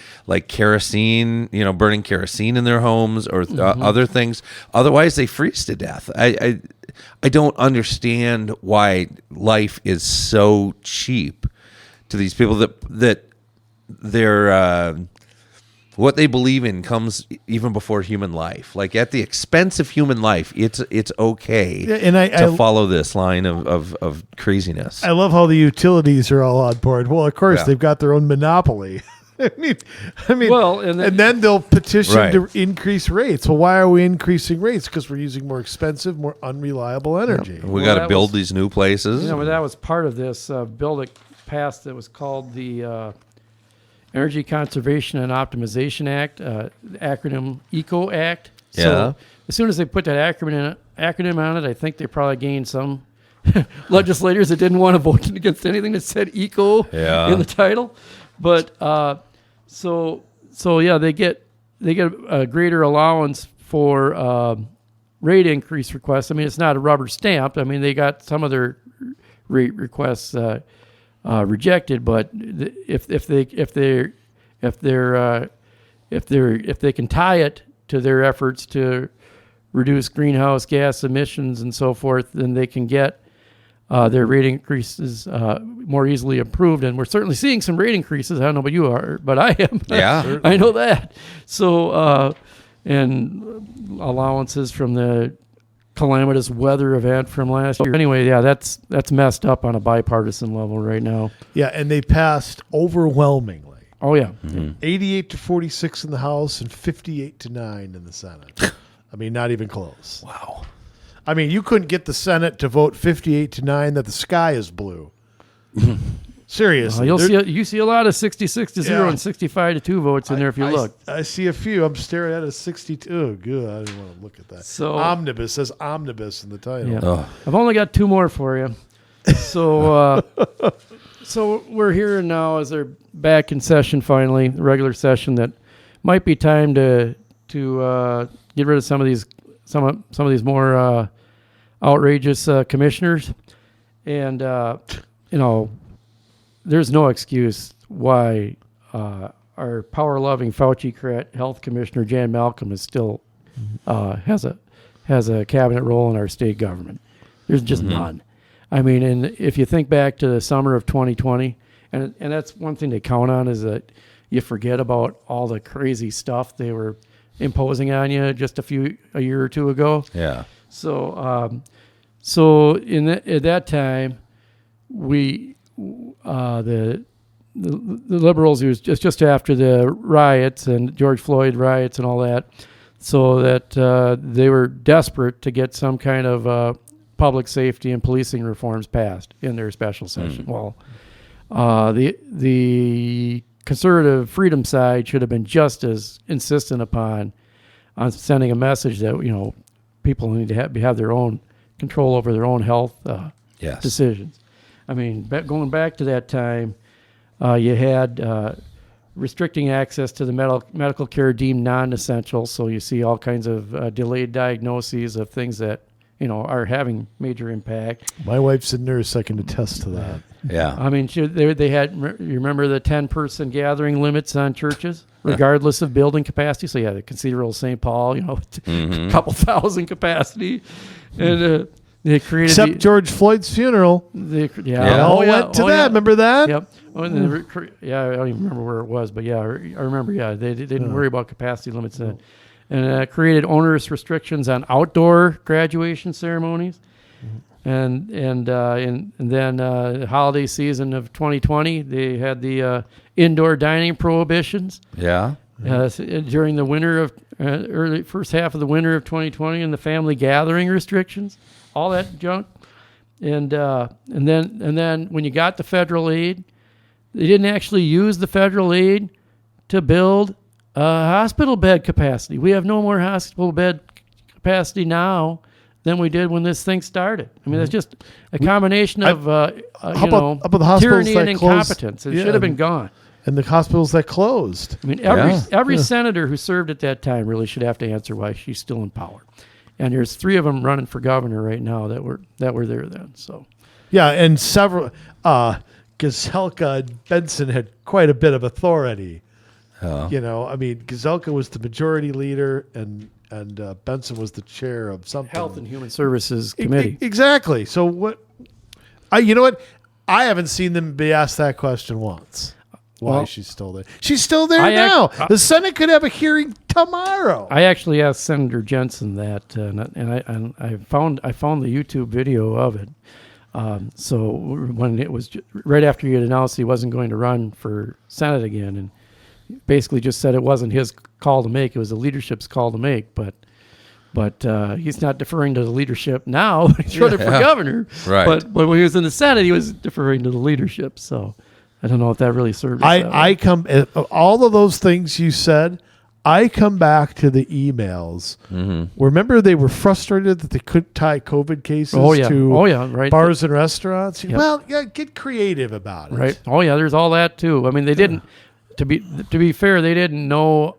kerosene, burning kerosene in their homes or other things. Otherwise, they freeze to death. I don't understand why life is so cheap to these people that they're what they believe in comes even before human life. Like at the expense of human life, it's okay to follow this line of craziness. I love how the utilities are all on board. Well, of course, they've got their own monopoly. I mean, well, and then they'll petition to increase rates. Well, why are we increasing rates? Because we're using more expensive, more unreliable energy. We got to build these new places. But that was part of this bill that passed that was called the Energy Conservation and Optimization Act, acronym ECO Act. So as soon as they put that acronym on it, I think they probably gained some legislators that didn't want to vote against anything that said ECO in the title. But so they get a greater allowance for rate increase requests. It's not a rubber stamp. They got some of their rate requests rejected. But if they can tie it to their efforts to reduce greenhouse gas emissions and so forth, then they can get their rate increases more easily approved. And we're certainly seeing some rate increases. I don't know about you are, but I am. Yeah. I know that. So, and allowances from the calamitous weather event from last year. Anyway, yeah, that's messed up on a bipartisan level right now. Yeah, and they passed overwhelmingly. Oh, yeah. 88-46 in the House and 58-9 in the Senate. I mean, not even close. Wow. I mean, you couldn't get the Senate to vote 58-9 that the sky is blue. Seriously. You see a lot of 66-0 and 65-2 votes in there if you look. I see a few. I'm staring at a 62. Oh, good. I didn't want to look at that. So, Omnibus says Omnibus in the title. Yeah. Oh. I've only got two more for you. So, so we're here now as they're back in session finally, the regular session. That might be time to get rid of some of these more outrageous commissioners, and there's no excuse why our power-loving Fauci health commissioner Jan Malcolm is still has a cabinet role in our state government. There's just none. I mean, and if you think back to the summer of 2020, and that's one thing to count on is that you forget about all the crazy stuff they were imposing on you just a year or two ago. Yeah. So, at that time, the liberals, it was just after the riots and George Floyd riots and all that, so that they were desperate to get some kind of public safety and policing reforms passed in their special session. Well, the conservative freedom side should have been just as insistent on sending a message that people need to have their own control over their own health decisions. I mean, going back to that time, you had restricting access to the medical care deemed non-essential. So you see all kinds of delayed diagnoses of things that are having major impact. My wife's a nurse. I can attest to that. Yeah. I mean, they had, you remember the 10-person gathering limits on churches, regardless of building capacity? So, the Cathedral of St. Paul, a couple thousand capacity. And they created... Except George Floyd's funeral. They all went to that. Remember that? Yep. Oh, and I don't even remember where it was, but I remember, they didn't worry about capacity limits then. And created onerous restrictions on outdoor graduation ceremonies. And then the holiday season of 2020, they had the indoor dining prohibitions. Yeah. During the winter of early first half of the winter of 2020, and the family gathering restrictions, all that junk. And then when you got the federal aid, they didn't actually use the federal aid to build hospital bed capacity. We have no more hospital bed capacity now than we did when this thing started. I mean, it's just a combination of tyranny and incompetence. It should have been gone. And the hospitals that closed. I mean, every senator who served at that time really should have to answer why she's still in power. And there's 3 of them running for governor right now that were there then. So, and several Gazelka and Benson had quite a bit of authority. I mean, Gazelka was the majority leader, and Benson was the chair of something. Health and Human Services Committee. Exactly. So what? You know what? I haven't seen them be asked that question once. Why she's still there? She's still there now. The Senate could have a hearing tomorrow. I actually asked Senator Jensen that, and I found the YouTube video of it. So when it was right after he had announced he wasn't going to run for Senate again, and basically just said it wasn't his call to make; it was the leadership's call to make. But he's not deferring to the leadership now. He's running for governor. Right. But when he was in the Senate, he was deferring to the leadership. So I don't know if that really served. I come all of those things you said. I come back to the emails. Remember, they were frustrated that they couldn't tie COVID cases to bars and restaurants. Yep. Well, get creative about it. Right. Oh yeah, there's all that too. I mean, they didn't. To be fair, they didn't know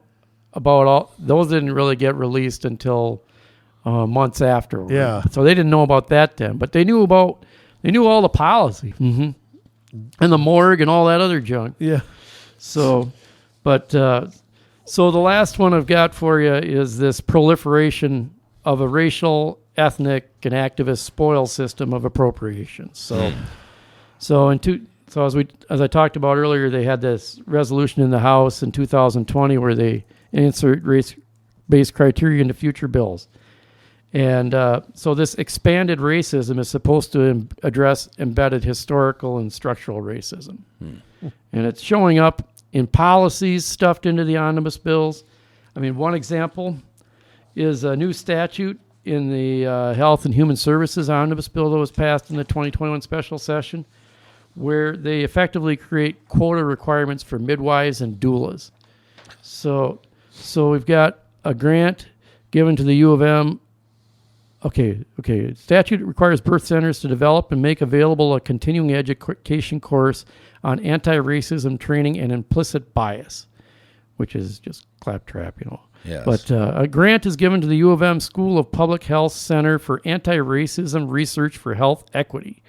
about all those. Didn't really get released until months after. Yeah. So they didn't know about that then, but they knew about They knew all the policy. Mm-hmm. And the morgue and all that other junk. Yeah. So, so the last one I've got for you is this proliferation of a racial, ethnic, and activist spoil system of appropriations. So as I talked about earlier, they had this resolution in the House in 2020 where they insert race-based criteria into future bills. And so this expanded racism is supposed to address embedded historical and structural racism. And it's showing up in policies stuffed into the omnibus bills. I mean, one example is a new statute in the Health and Human Services omnibus bill that was passed in the 2021 special session, where they effectively create quota requirements for midwives and doulas. So we've got a grant given to the U of M. Okay. Statute requires birth centers to develop and make available a continuing education course on anti-racism training and implicit bias, which is just claptrap, Yes. But a grant is given to the U of M School of Public Health Center for Anti-Racism Research for Health Equity.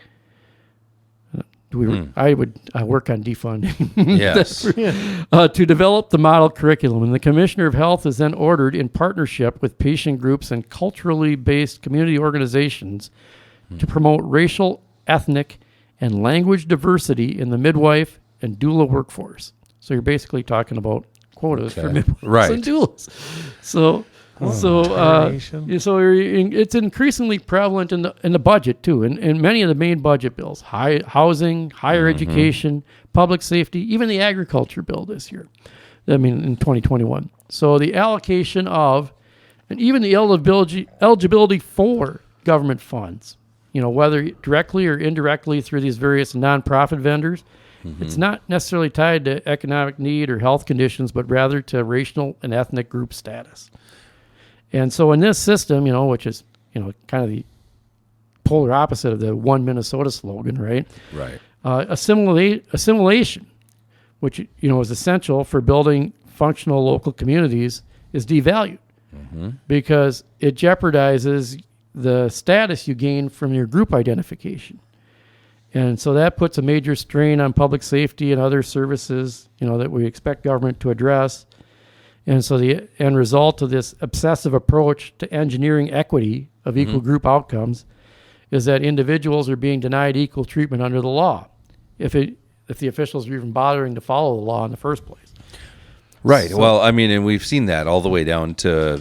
I would work on defunding. Yes. To develop the model curriculum. And the Commissioner of Health is then ordered, in partnership with patient groups and culturally based community organizations, to promote racial, ethnic, and language diversity in the midwife and doula workforce. So you're basically talking about quotas for midwives and doulas. So it's increasingly prevalent in the budget too, in many of the main budget bills: housing, higher education, public safety, even the agriculture bill this year. I mean, in 2021. So the allocation of, and even the eligibility for government funds, whether directly or indirectly through these various nonprofit vendors. It's not necessarily tied to economic need or health conditions, but rather to racial and ethnic group status. And so in this system, which is, kind of the polar opposite of the One Minnesota slogan, right? Right. Assimilation, which, is essential for building functional local communities, is devalued because it jeopardizes the status you gain from your group identification. And so that puts a major strain on public safety and other services, that we expect government to address. And so the end result of this obsessive approach to engineering equity of equal group outcomes is that individuals are being denied equal treatment under the law, if the officials are even bothering to follow the law in the first place. Right. So, well, I mean, and we've seen that all the way down to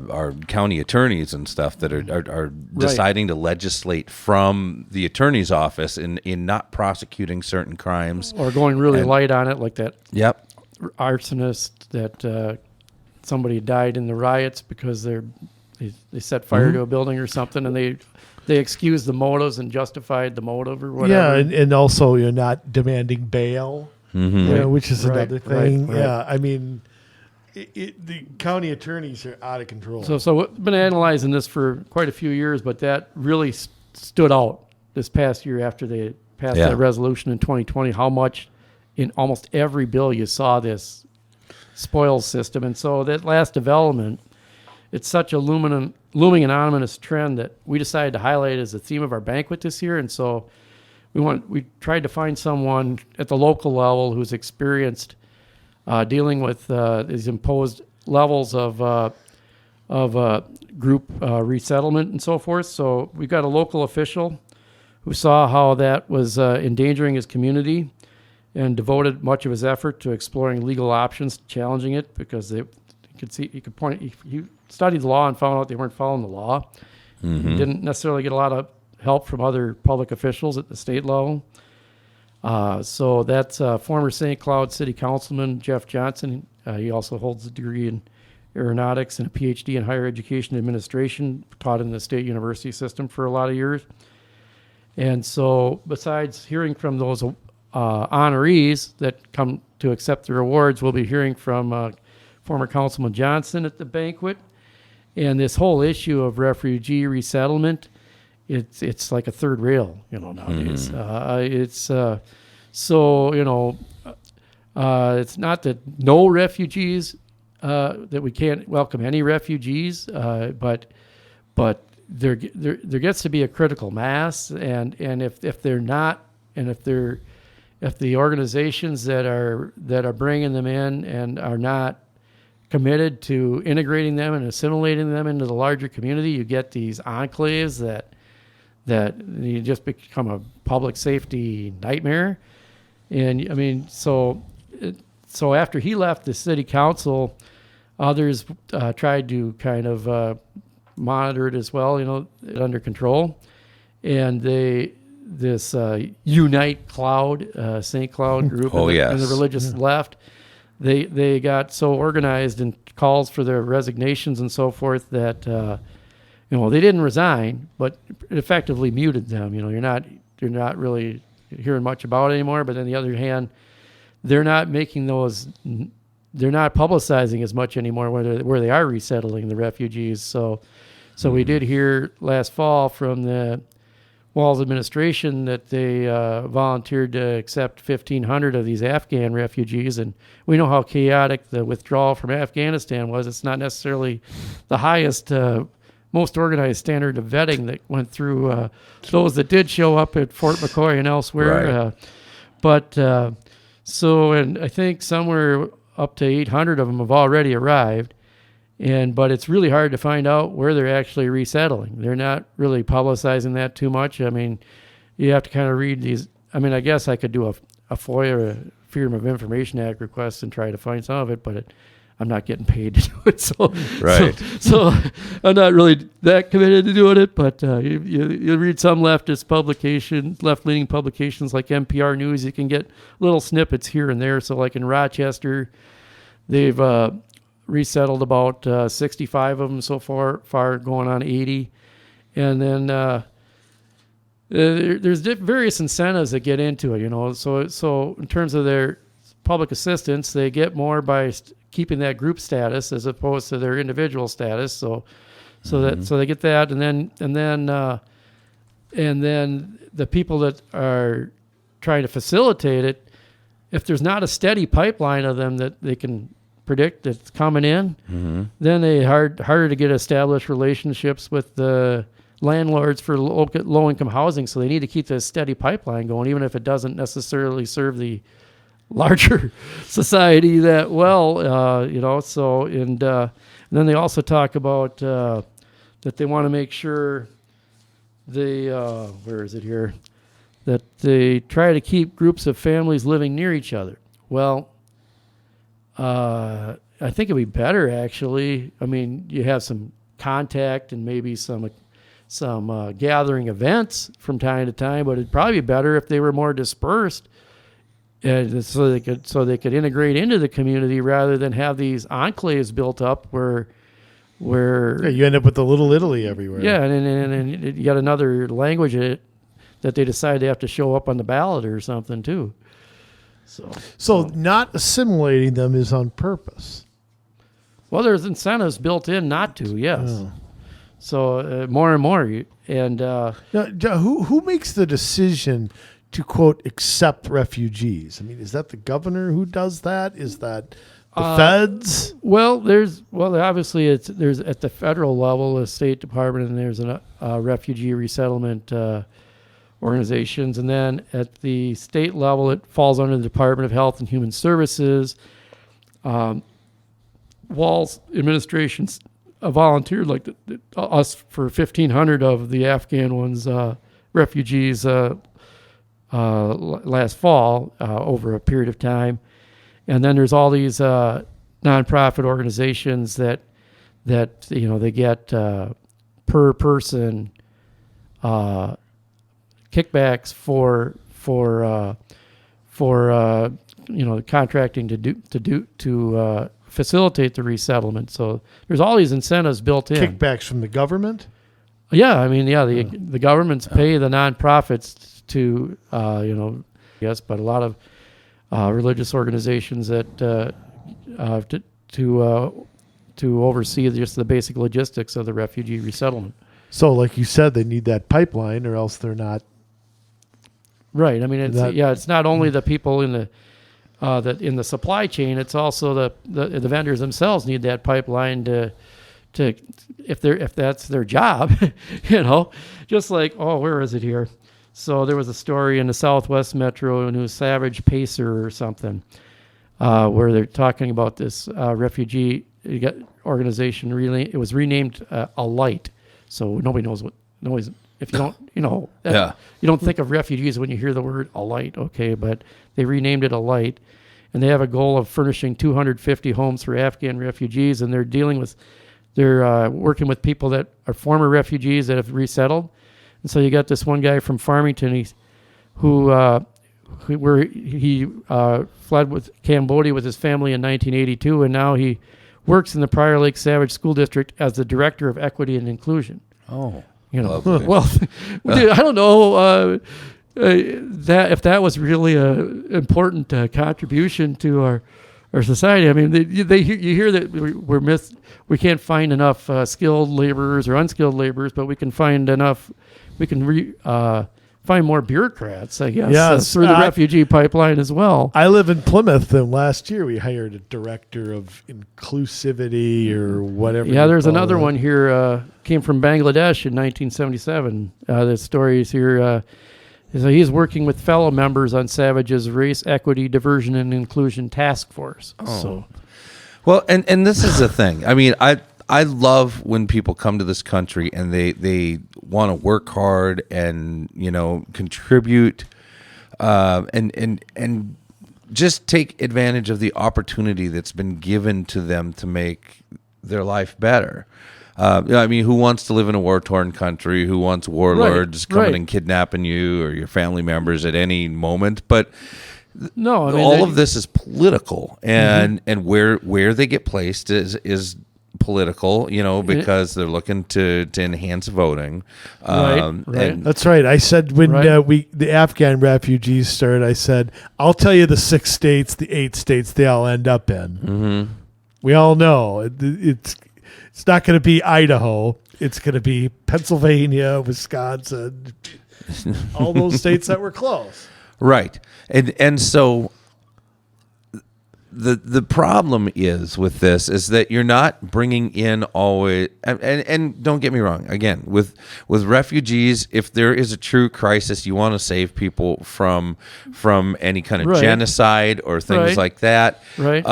our county attorneys and stuff that are deciding to legislate from the attorney's office in not prosecuting certain crimes. Or going really light on it, like that arsonist that somebody died in the riots because they set fire to a building or something, and they excused the motives and justified the motive or whatever. Yeah, and also you're not demanding bail. Which is another thing. Right. Yeah, I mean, the county attorneys are out of control. So we've been analyzing this for quite a few years, but that really stood out this past year after they passed that resolution in 2020, how much in almost every bill you saw this spoils system. And so that last development, it's such a looming and ominous trend that we decided to highlight as a theme of our banquet this year. And so we tried to find someone at the local level who's experienced dealing with these imposed levels of group resettlement and so forth. So we got a local official who saw how that was endangering his community and devoted much of his effort to exploring legal options, challenging it, because he studied the law and found out they weren't following the law. He didn't necessarily get a lot of help from other public officials at the state level. So that's former St. Cloud City Councilman Jeff Johnson. He also holds a degree in aeronautics and a PhD in higher education administration, taught in the state university system for a lot of years. And so besides hearing from those honorees that come to accept their awards, we'll be hearing from former Councilman Johnson at the banquet. And this whole issue of refugee resettlement, it's like a third rail, nowadays. It's not that no refugees, that we can't welcome any refugees, but there gets to be a critical mass, and if they're not, and if the organizations that are bringing them in and are not committed to integrating them and assimilating them into the larger community, you get these enclaves that you just become a public safety nightmare. And I mean, so after he left the city council, others tried to kind of monitor it as well, under control. And this Unite Cloud, St. Cloud group, and the religious left, they got so organized in calls for their resignations and so forth that they didn't resign, but it effectively muted them. You're not really hearing much about it anymore. But on the other hand, they're not publicizing as much anymore where they are resettling the refugees. So we did hear last fall from the Walz administration that they volunteered to accept 1,500 of these Afghan refugees, and we know how chaotic the withdrawal from Afghanistan was. It's not necessarily the highest, most organized standard of vetting that went through those that did show up at Fort McCoy and elsewhere. Right. And I think somewhere up to 800 of them have already arrived. But it's really hard to find out where they're actually resettling. They're not really publicizing that too much. I mean, you have to kind of read these. I mean, I guess I could do a FOIA, a Freedom of Information Act request and try to find some of it, but I'm not getting paid to do it. So I'm not really that committed to doing it. But you read some leftist publications, left-leaning publications like NPR News. You can get little snippets here and there. So like in Rochester, they've resettled about 65 of them so far going on 80. And then there's various incentives that get into it, So in terms of their public assistance, they get more by keeping that group status as opposed to their individual status. So they get that, and then the people that are trying to facilitate it, if there's not a steady pipeline of them that they can predict that's coming in, then they harder to get established relationships with the landlords for low-income housing. So they need to keep this steady pipeline going, even if it doesn't necessarily serve the larger society that well, So and then they also talk about that they want to make sure where is it here? That they try to keep groups of families living near each other. Well, I think it'd be better, actually. I mean, you have some contact and maybe some gathering events from time to time, but it'd probably be better if they were more dispersed, so they could integrate into the community rather than have these enclaves built up where you end up with the Little Italy everywhere. Yeah, and you got another language that they decide they have to show up on the ballot or something too. So not assimilating them is on purpose. Well, there's incentives built in not to, yes. Oh. So more and more. Now, who makes the decision to, quote, accept refugees? I mean, is that the governor who does that? Is that the feds? Well, obviously there's at the federal level, the State Department, and there's a refugee resettlement organizations, and then at the state level, it falls under the Department of Health and Human Services. Walz administrations volunteered us for 1,500 of the Afghan ones, refugees, last fall over a period of time, and then there's all these nonprofit organizations that they get per person kickbacks for contracting to facilitate the resettlement. So there's all these incentives built in. Kickbacks from the government? Yeah, I mean, the governments pay the nonprofits to, yes, but a lot of religious organizations that to oversee just the basic logistics of the refugee resettlement. So, like you said, they need that pipeline, or else they're not. Right. I mean, it's not only the people in the in the supply chain. It's also the vendors themselves need that pipeline to if that's their job, just like, oh, where is it here? So there was a story in the Southwest Metro, and it was Savage Pacer or something, where they're talking about this refugee organization. Really, it was renamed Alight. So nobody knows what. If you don't, you don't think of refugees when you hear the word Alight, okay? But they renamed it Alight, and they have a goal of furnishing 250 homes for Afghan refugees, and they're working with people that are former refugees that have resettled. And so you got this one guy from Farmington, who fled with Cambodia with his family in 1982, and now he works in the Prior Lake Savage School District as the Director of Equity and Inclusion. Oh, well, dude, I don't know that if that was really an important contribution to our society. I mean, you hear that we can't find enough skilled laborers or unskilled laborers, but we can find enough. We can find more bureaucrats, I guess, through the refugee pipeline as well. I live in Plymouth, and last year we hired a director of inclusivity or whatever. Yeah, there's another one here, came from Bangladesh in 1977. The story is here. So he's working with fellow members on Savage's Race, Equity, Diversion, and Inclusion Task Force. Oh. So, well, and this is the thing. I mean, I love when people come to this country and they want to work hard and contribute and just take advantage of the opportunity that's been given to them to make their life better. I mean, who wants to live in a war-torn country? Who wants warlords coming and kidnapping you or your family members at any moment? But no, I mean, all of this is political, and where they get placed is political, because they're looking to enhance voting. Right. And that's right. I said when the Afghan refugees started, I said, I'll tell you the 6 states, the 8 states they all end up in. Mm-hmm. We all know it's not going to be Idaho. It's going to be Pennsylvania, Wisconsin, all those states that were close. Right. And so the problem is with this is that you're not bringing in always, and don't get me wrong, again, with refugees, if there is a true crisis, you want to save people from any kind of genocide or things like that. Right.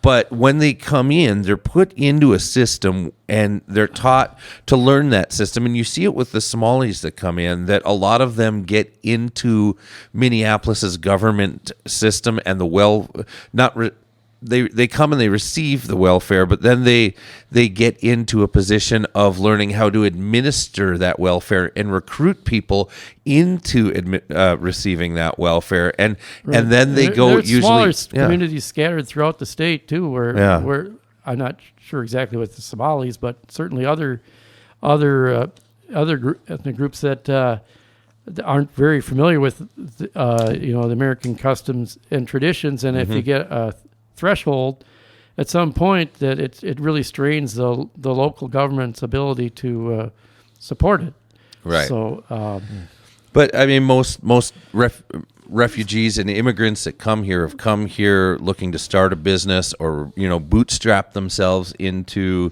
But when they come in, they're put into a system and they're taught to learn that system. And you see it with the Somalis that come in, that a lot of them get into Minneapolis's government system and they come and they receive the welfare, but then they get into a position of learning how to administer that welfare and recruit people into receiving that welfare, and then they go there's usually smaller communities scattered throughout the state too, where I'm not sure exactly with the Somalis, but certainly other ethnic groups that aren't very familiar with the American customs and traditions, and if you get a threshold at some point, that it really strains the local government's ability to support it. Right. So, but I mean, most refugees and immigrants that come here have come here looking to start a business or bootstrap themselves into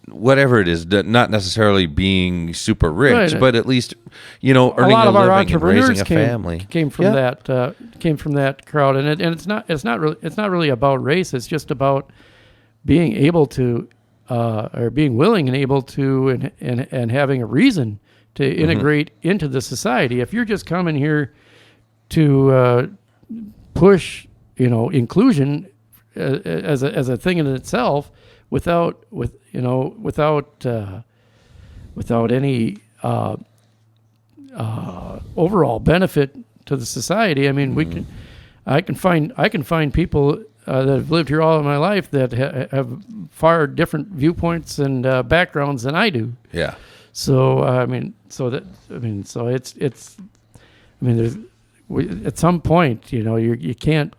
whatever it is, not necessarily being super rich, but at least earning a living and raising a family. Came from that crowd, and it's not really about race. It's just about being able to or being willing and able to and having a reason to integrate into the society. If you're just coming here to push inclusion as a thing in itself, without any overall benefit to the society. I mean, I can find people that have lived here all of my life that have far different viewpoints and backgrounds than I do. Yeah. So there's at some point, you can't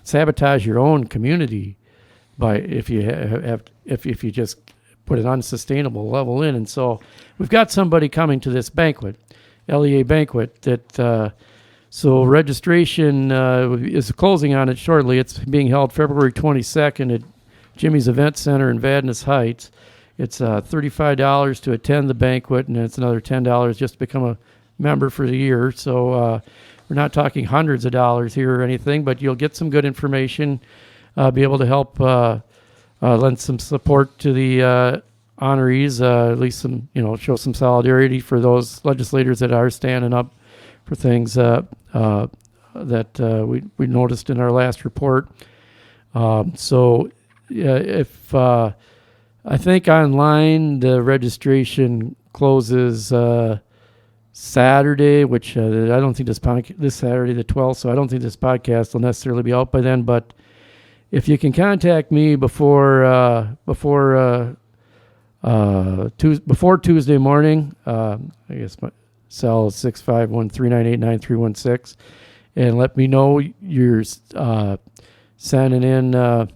sabotage your own community by if you just put an unsustainable level in. And so we've got somebody coming to this banquet, LEA banquet, that so registration is closing on it shortly. It's being held February 22nd at Jimmy's Event Center in Vadnais Heights. It's $35 to attend the banquet, and it's another $10 just to become a member for the year. So we're not talking hundreds of dollars here or anything, but you'll get some good information, be able to help lend some support to the honorees, at least some, show some solidarity for those legislators that are standing up for things that we noticed in our last report. If I think online the registration closes Saturday, which I don't think this Saturday the 12th, so I don't think this podcast will necessarily be out by then. But if you can contact me before Tuesday morning, I guess my cell is 651-398-9316, and let me know you're sending in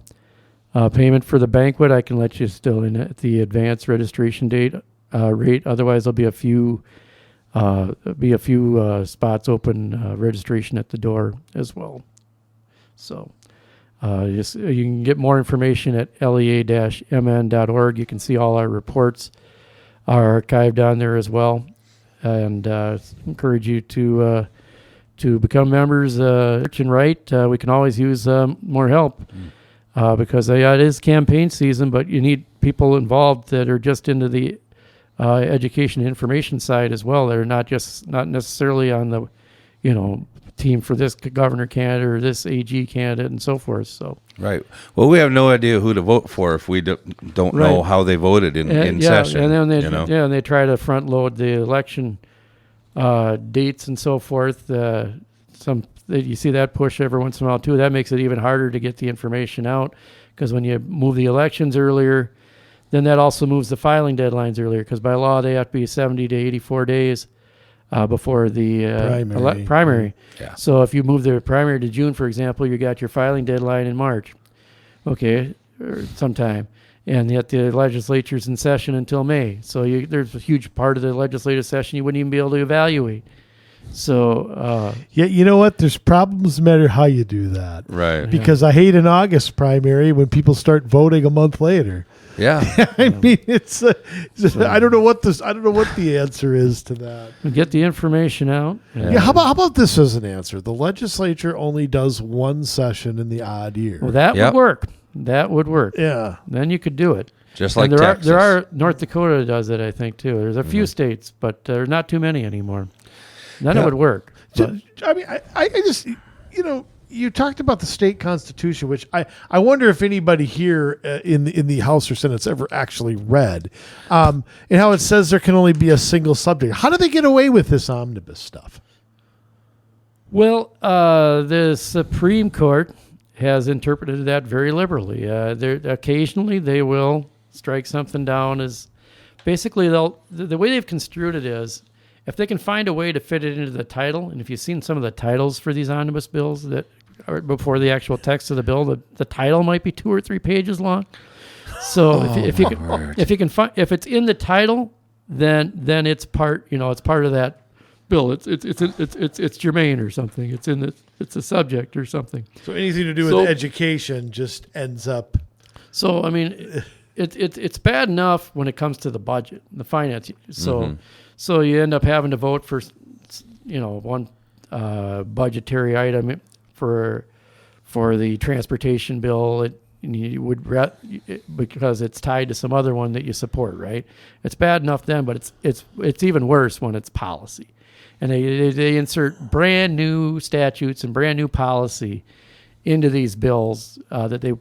payment for the banquet. I can let you still in at the advanced registration rate. Otherwise, there'll be a few spots open, registration at the door as well. So you can get more information at lea-mn.org. You can see all our reports are archived on there as well, and encourage you to become members. And right, we can always use more help. Because it is campaign season, but you need people involved that are just into the education and information side as well. They're not necessarily on the, team for this governor candidate or this AG candidate and so forth. So right. Well, we have no idea who to vote for if we don't know how they voted in session. And then and they try to front load the election dates and so forth. You see that push every once in a while too. That makes it even harder to get the information out, because when you move the elections earlier, then that also moves the filing deadlines earlier, because by law they have to be 70 to 84 days before the primary. Yeah. So if you move the primary to June, for example, you got your filing deadline in March, or sometime, and yet the legislature's in session until May. So there's a huge part of the legislative session you wouldn't even be able to evaluate. So you know what? There's problems no matter how you do that, right? Because I hate an August primary when people start voting a month later. Yeah, I mean I don't know what the answer is to that. Get the information out. Yeah. How about this as an answer? The legislature only does one session in the odd year. Well, that would work. That would work. Yeah. Then you could do it. Just like Texas. There are North Dakota does it, I think, too. There's a few states, but there are not too many anymore. Then it would work. I mean, I just, you talked about the state constitution, which I wonder if anybody here in the House or Senate's ever actually read, and how it says there can only be a single subject. How do they get away with this omnibus stuff? Well, the Supreme Court has interpreted that very liberally. Occasionally they will strike something down as basically the way they've construed it is, if they can find a way to fit it into the title, and if you've seen some of the titles for these omnibus bills that are before the actual text of the bill, the title might be 2 or 3 pages long. So if you can find, if it's in the title, then it's part it's part of that bill. It's germane or something. It's a subject or something. So anything to do with education just ends up. So I mean, it's bad enough when it comes to the budget, the finance. So you end up having to vote for, one budgetary item for the transportation bill. You would because it's tied to some other one that you support, right? It's bad enough then, but it's even worse when it's policy, and they insert brand new statutes and brand new policy into these bills that they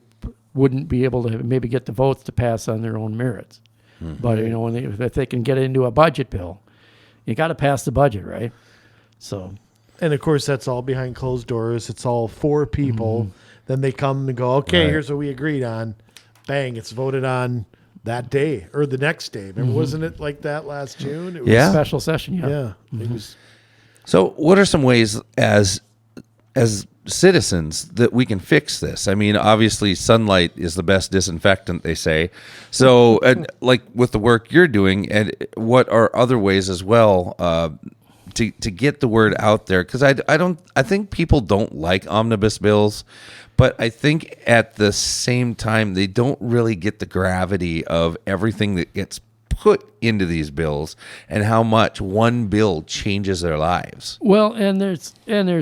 wouldn't be able to maybe get the votes to pass on their own merits. Mm-hmm. But if they can get it into a budget bill, you got to pass the budget, right? So, and of course that's all behind closed doors. It's all for people. Mm-hmm. Then they come and go, okay, here's what we agreed on. Bang, it's voted on that day or the next day. Remember, wasn't it like that last June? It was a special session. Yeah. Mm-hmm. It was. So, what are some ways as citizens that we can fix this? I mean, obviously sunlight is the best disinfectant, they say. So like with the work you're doing, and what are other ways as well to get the word out there, because I think people don't like omnibus bills, but I think at the same time they don't really get the gravity of everything that gets put into these bills and how much one bill changes their lives. Well, and there's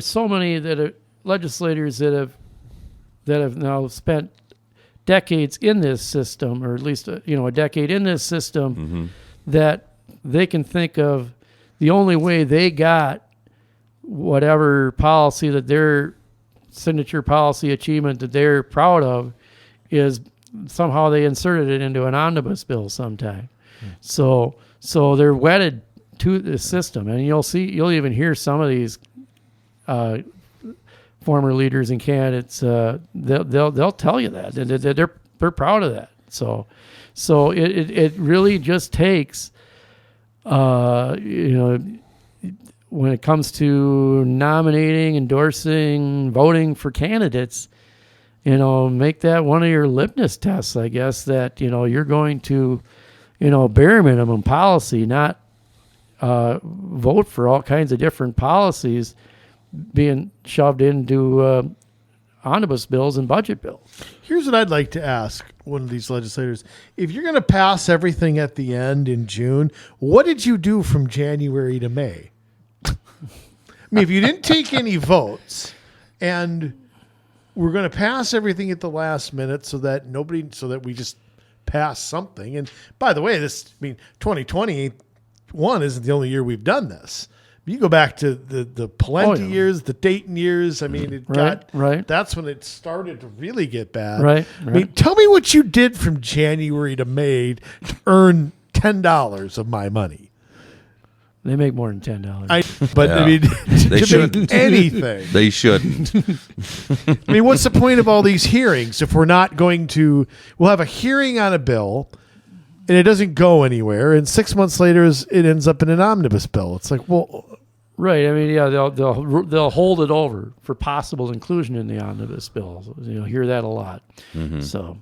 so many that are legislators that have now spent decades in this system, or at least a decade in this system, that they can think of the only way they got whatever policy that their signature policy achievement that they're proud of is somehow they inserted it into an omnibus bill sometime. So they're wedded to the system, and you'll even hear some of these former leaders and candidates. They'll tell you that they're proud of that. So it really just takes when it comes to nominating, endorsing, voting for candidates, make that one of your litmus tests, I guess, that you're going to bare minimum policy, not vote for all kinds of different policies being shoved into omnibus bills and budget bills. Here's what I'd like to ask one of these legislators. If you're going to pass everything at the end in June, what did you do from January to May? I mean, if you didn't take any votes and we're going to pass everything at the last minute so that we just pass something. And by the way, 2021 isn't the only year we've done this. You go back to the Pawlenty years, the Dayton years. I mean, that's when it started to really get bad. Right. I mean, tell me what you did from January to May to earn $10 of my money. They make more than $10. I mean, they shouldn't. Anything. They shouldn't. I mean, what's the point of all these hearings if we're not going to? We'll have a hearing on a bill, and it doesn't go anywhere. And 6 months later, it ends up in an omnibus bill. It's like, well, right. I mean, yeah, they'll hold it over for possible inclusion in the omnibus bill. Hear that a lot. Mm-hmm. So,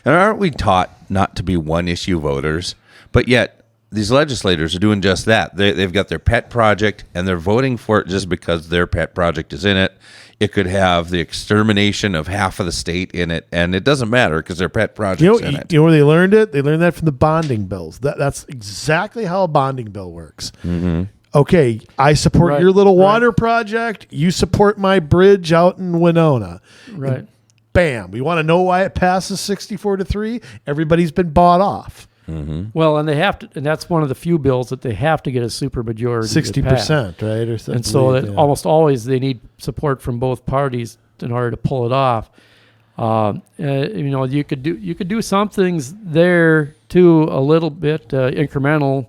and aren't we taught not to be one issue voters? But yet, these legislators are doing just that. They've got their pet project, and they're voting for it just because their pet project is in it. It could have the extermination of half of the state in it, and it doesn't matter because their pet project's in it. You know where they learned it? They learned that from the bonding bills. That's exactly how a bonding bill works. Mm-hmm. Okay, I support your little water project. You support my bridge out in Winona. Right. And bam. We want to know why it passes 64-3. Everybody's been bought off. Mm-hmm. Well, and they have to, and that's one of the few bills that they have to get a supermajority. 60%, right? Or and so that almost always they need support from both parties in order to pull it off. You could do some things there too, a little bit incremental.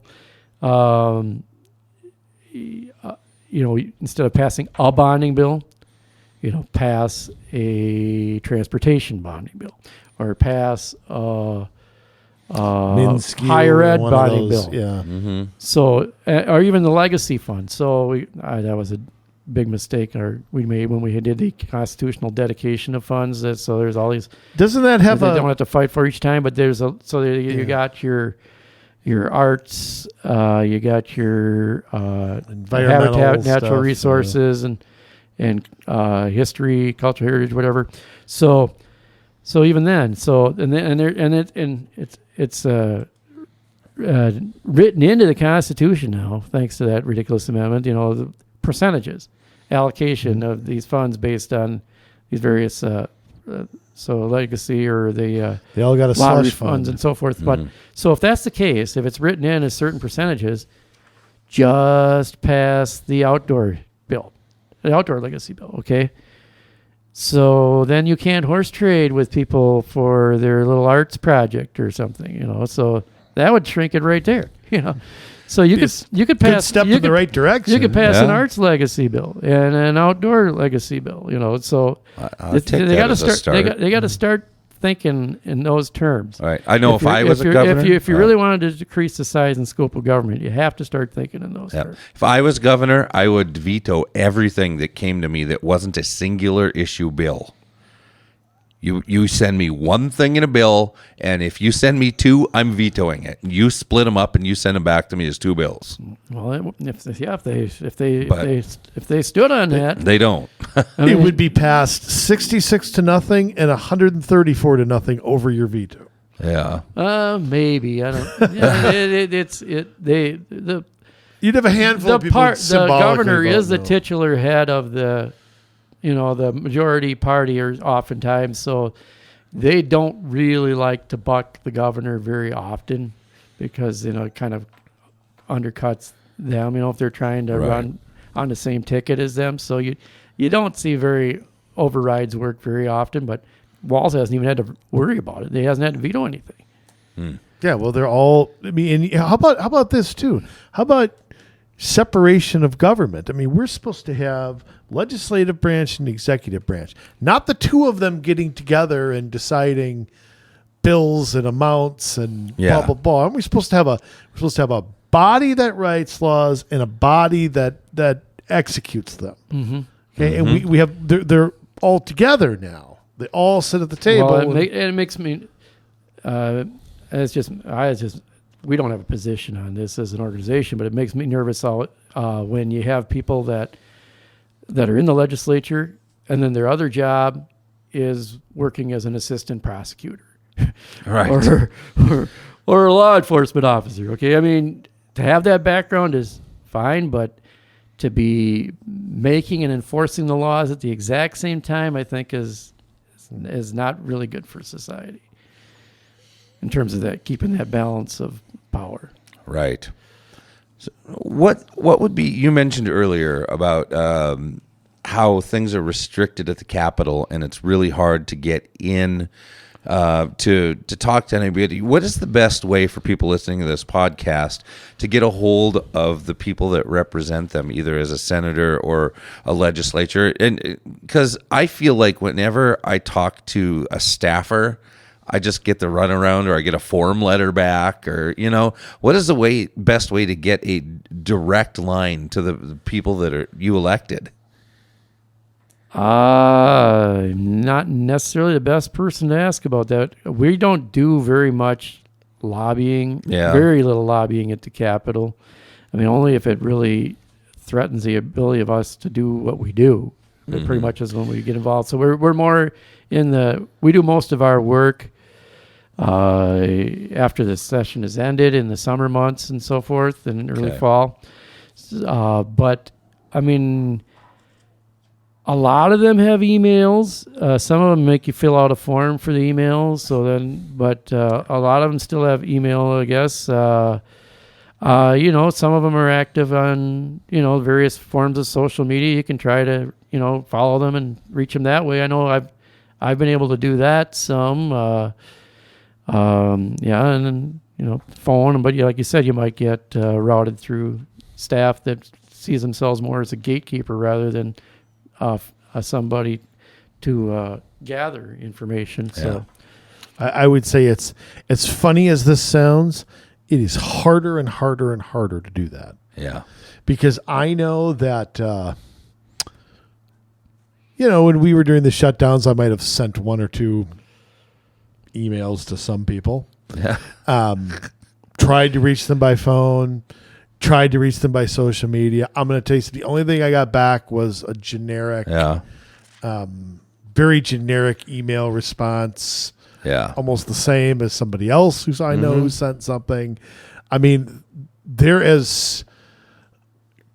Instead of passing a bonding bill, pass a transportation bonding bill, or pass higher ed bonding bill. Yeah. Mm-hmm. So, or even the legacy fund. So that was a big mistake we made when we did the constitutional dedication of funds. So there's all these. Doesn't that have they don't have to fight for each time, but you got your arts, you got your environmental habitat, natural stuff, resources, and history, cultural heritage, whatever. So even then, it's written into the Constitution now, thanks to that ridiculous amendment. The percentages, allocation of these funds based on these various legacy or the they all got a lottery slush funds fund and so forth. Mm-hmm. But so if that's the case, if it's written in as certain percentages, just pass the outdoor bill, the outdoor legacy bill. Okay. So then you can't horse trade with people for their little arts project or something, so that would shrink it right there, So you could pass step in the right direction. You could pass an arts legacy bill and an outdoor legacy bill, So they got to start. They got to start thinking in those terms. All right. I know if I was a governor, if you really wanted to decrease the size and scope of government, you have to start thinking in those terms. If I was governor, I would veto everything that came to me that wasn't a singular issue bill. You send me one thing in a bill, and if you send me two, I'm vetoing it. You split them up and you send them back to me as two bills. Well, if they stood on that, They don't. It would be passed 66-0 and 134-0 over your veto. Yeah. Maybe I don't. Yeah, You'd have a handful of people. The governor is the titular head of the majority party, or oftentimes, so they don't really like to buck the governor very often because it kind of undercuts them. If they're trying to run on the same ticket as them, so you don't see overrides work very often. But Walz hasn't even had to worry about it. He hasn't had to veto anything. Yeah, well, they're all. I mean, and how about this too? How about separation of government? I mean, we're supposed to have legislative branch and executive branch, not the two of them getting together and deciding bills and amounts and blah blah blah. Aren't we supposed to have a body that writes laws and a body that executes them? Mm-hmm. Okay, and we have they're all together now. They all sit at the table. Well, it makes me. We don't have a position on this as an organization, but it makes me nervous when you have people that are in the legislature and then their other job is working as an assistant prosecutor, right, or a law enforcement officer. Okay, I mean, to have that background is fine, but to be making and enforcing the laws at the exact same time, I think is not really good for society in terms of that, keeping that balance of power. Right. So what would be, you mentioned earlier about how things are restricted at the Capitol and it's really hard to get in to talk to anybody. What is the best way for people listening to this podcast to get a hold of the people that represent them, either as a senator or a legislature? And because I feel like whenever I talk to a staffer, I just get the runaround, or I get a form letter back, or what is the best way to get a direct line to the people that are you elected? Not necessarily the best person to ask about that. We don't do very much lobbying. Yeah. Very little lobbying at the Capitol. I mean, only if it really threatens the ability of us to do what we do. That pretty much is when we get involved. So we're more we do most of our work after the session is ended in the summer months and so forth, and early fall. But I mean, a lot of them have emails. Some of them make you fill out a form for the emails. But a lot of them still have email, I guess. Some of them are active on, various forms of social media. You can try to, follow them and reach them that way. I know I've been able to do that some. And then, phone. But like you said, you might get routed through staff that sees themselves more as a gatekeeper rather than somebody to gather information. So I would say it's as funny as this sounds, it is harder and harder and harder to do that. Yeah. Because I know that, when we were doing the shutdowns, I might have sent one or two emails to some people. Yeah. Tried to reach them by phone, tried to reach them by social media. I'm going to tell you, the only thing I got back was a generic, very generic email response. Yeah. Almost the same as somebody else who I know who sent something. I mean, there is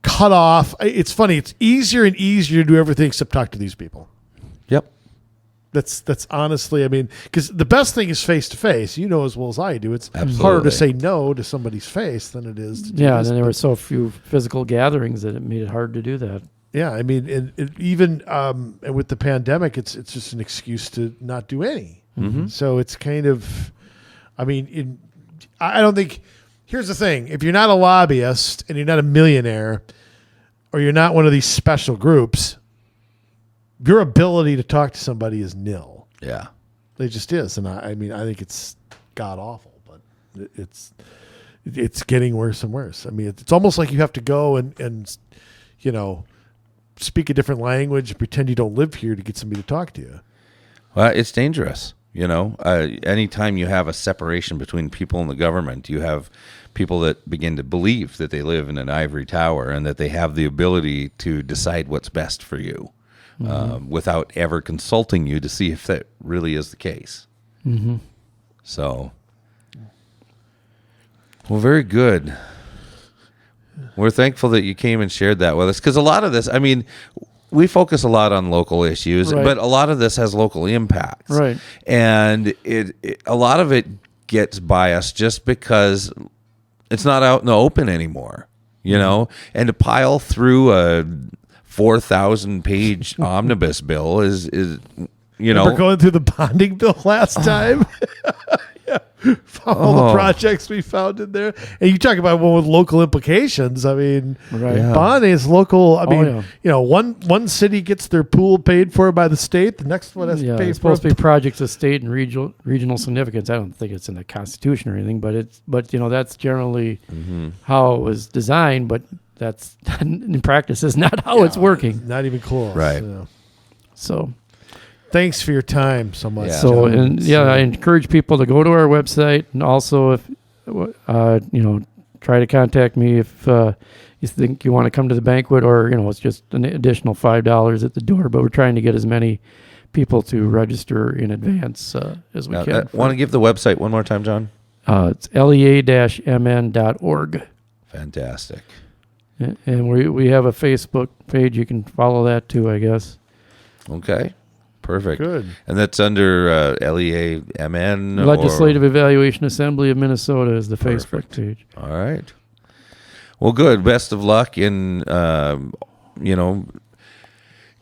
cut off. It's funny. It's easier and easier to do everything except talk to these people. Yep. That's honestly, I mean, because the best thing is face to face. You know as well as I do. It's Absolutely. harder to say no to somebody's face than it is to do this. And then there were so few physical gatherings that it made it hard to do that. Yeah, I mean, and even and with the pandemic, it's just an excuse to not do any. Mm-hmm. So it's kind of, I mean, I don't think. Here's the thing: if you're not a lobbyist and you're not a millionaire, or you're not one of these special groups, your ability to talk to somebody is nil. Yeah, it just is, and I mean, I think it's god awful, but it's getting worse and worse. I mean, it's almost like you have to go and speak a different language, pretend you don't live here to get somebody to talk to you. Well, it's dangerous. Anytime you have a separation between people and the government, you have people that begin to believe that they live in an ivory tower and that they have the ability to decide what's best for you without ever consulting you to see if that really is the case. Mm-hmm. So, well, very good. We're thankful that you came and shared that with us, because a lot of this, we focus a lot on local issues, right. but a lot of this has local impacts. Right. And a lot of it gets biased just because it's not out in the open anymore, and to pile through a 4,000-page omnibus bill is We're going through the bonding bill last time. All the projects we found in there, and you talk about one with local implications. Bonding is local. One city gets their pool paid for by the state. The next one has to pay. It's supposed to be projects of state and regional significance. I don't think it's in the Constitution or anything, but that's generally how it was designed. But that's in practice is not how it's working. Not even close. Right. So. Thanks for your time so much. Yeah. So, I encourage people to go to our website, and also if try to contact me if you think you want to come to the banquet, or it's just an additional $5 at the door. But we're trying to get as many people to register in advance as we can. Want to give the website one more time, John? It's lea-mn.org. Fantastic. And we have a Facebook page. You can follow that too, I guess. Okay. Perfect. Good. And that's under LEAMN? Legislative Evaluation Assembly of Minnesota is the Facebook page. All right. Well, good. Best of luck in,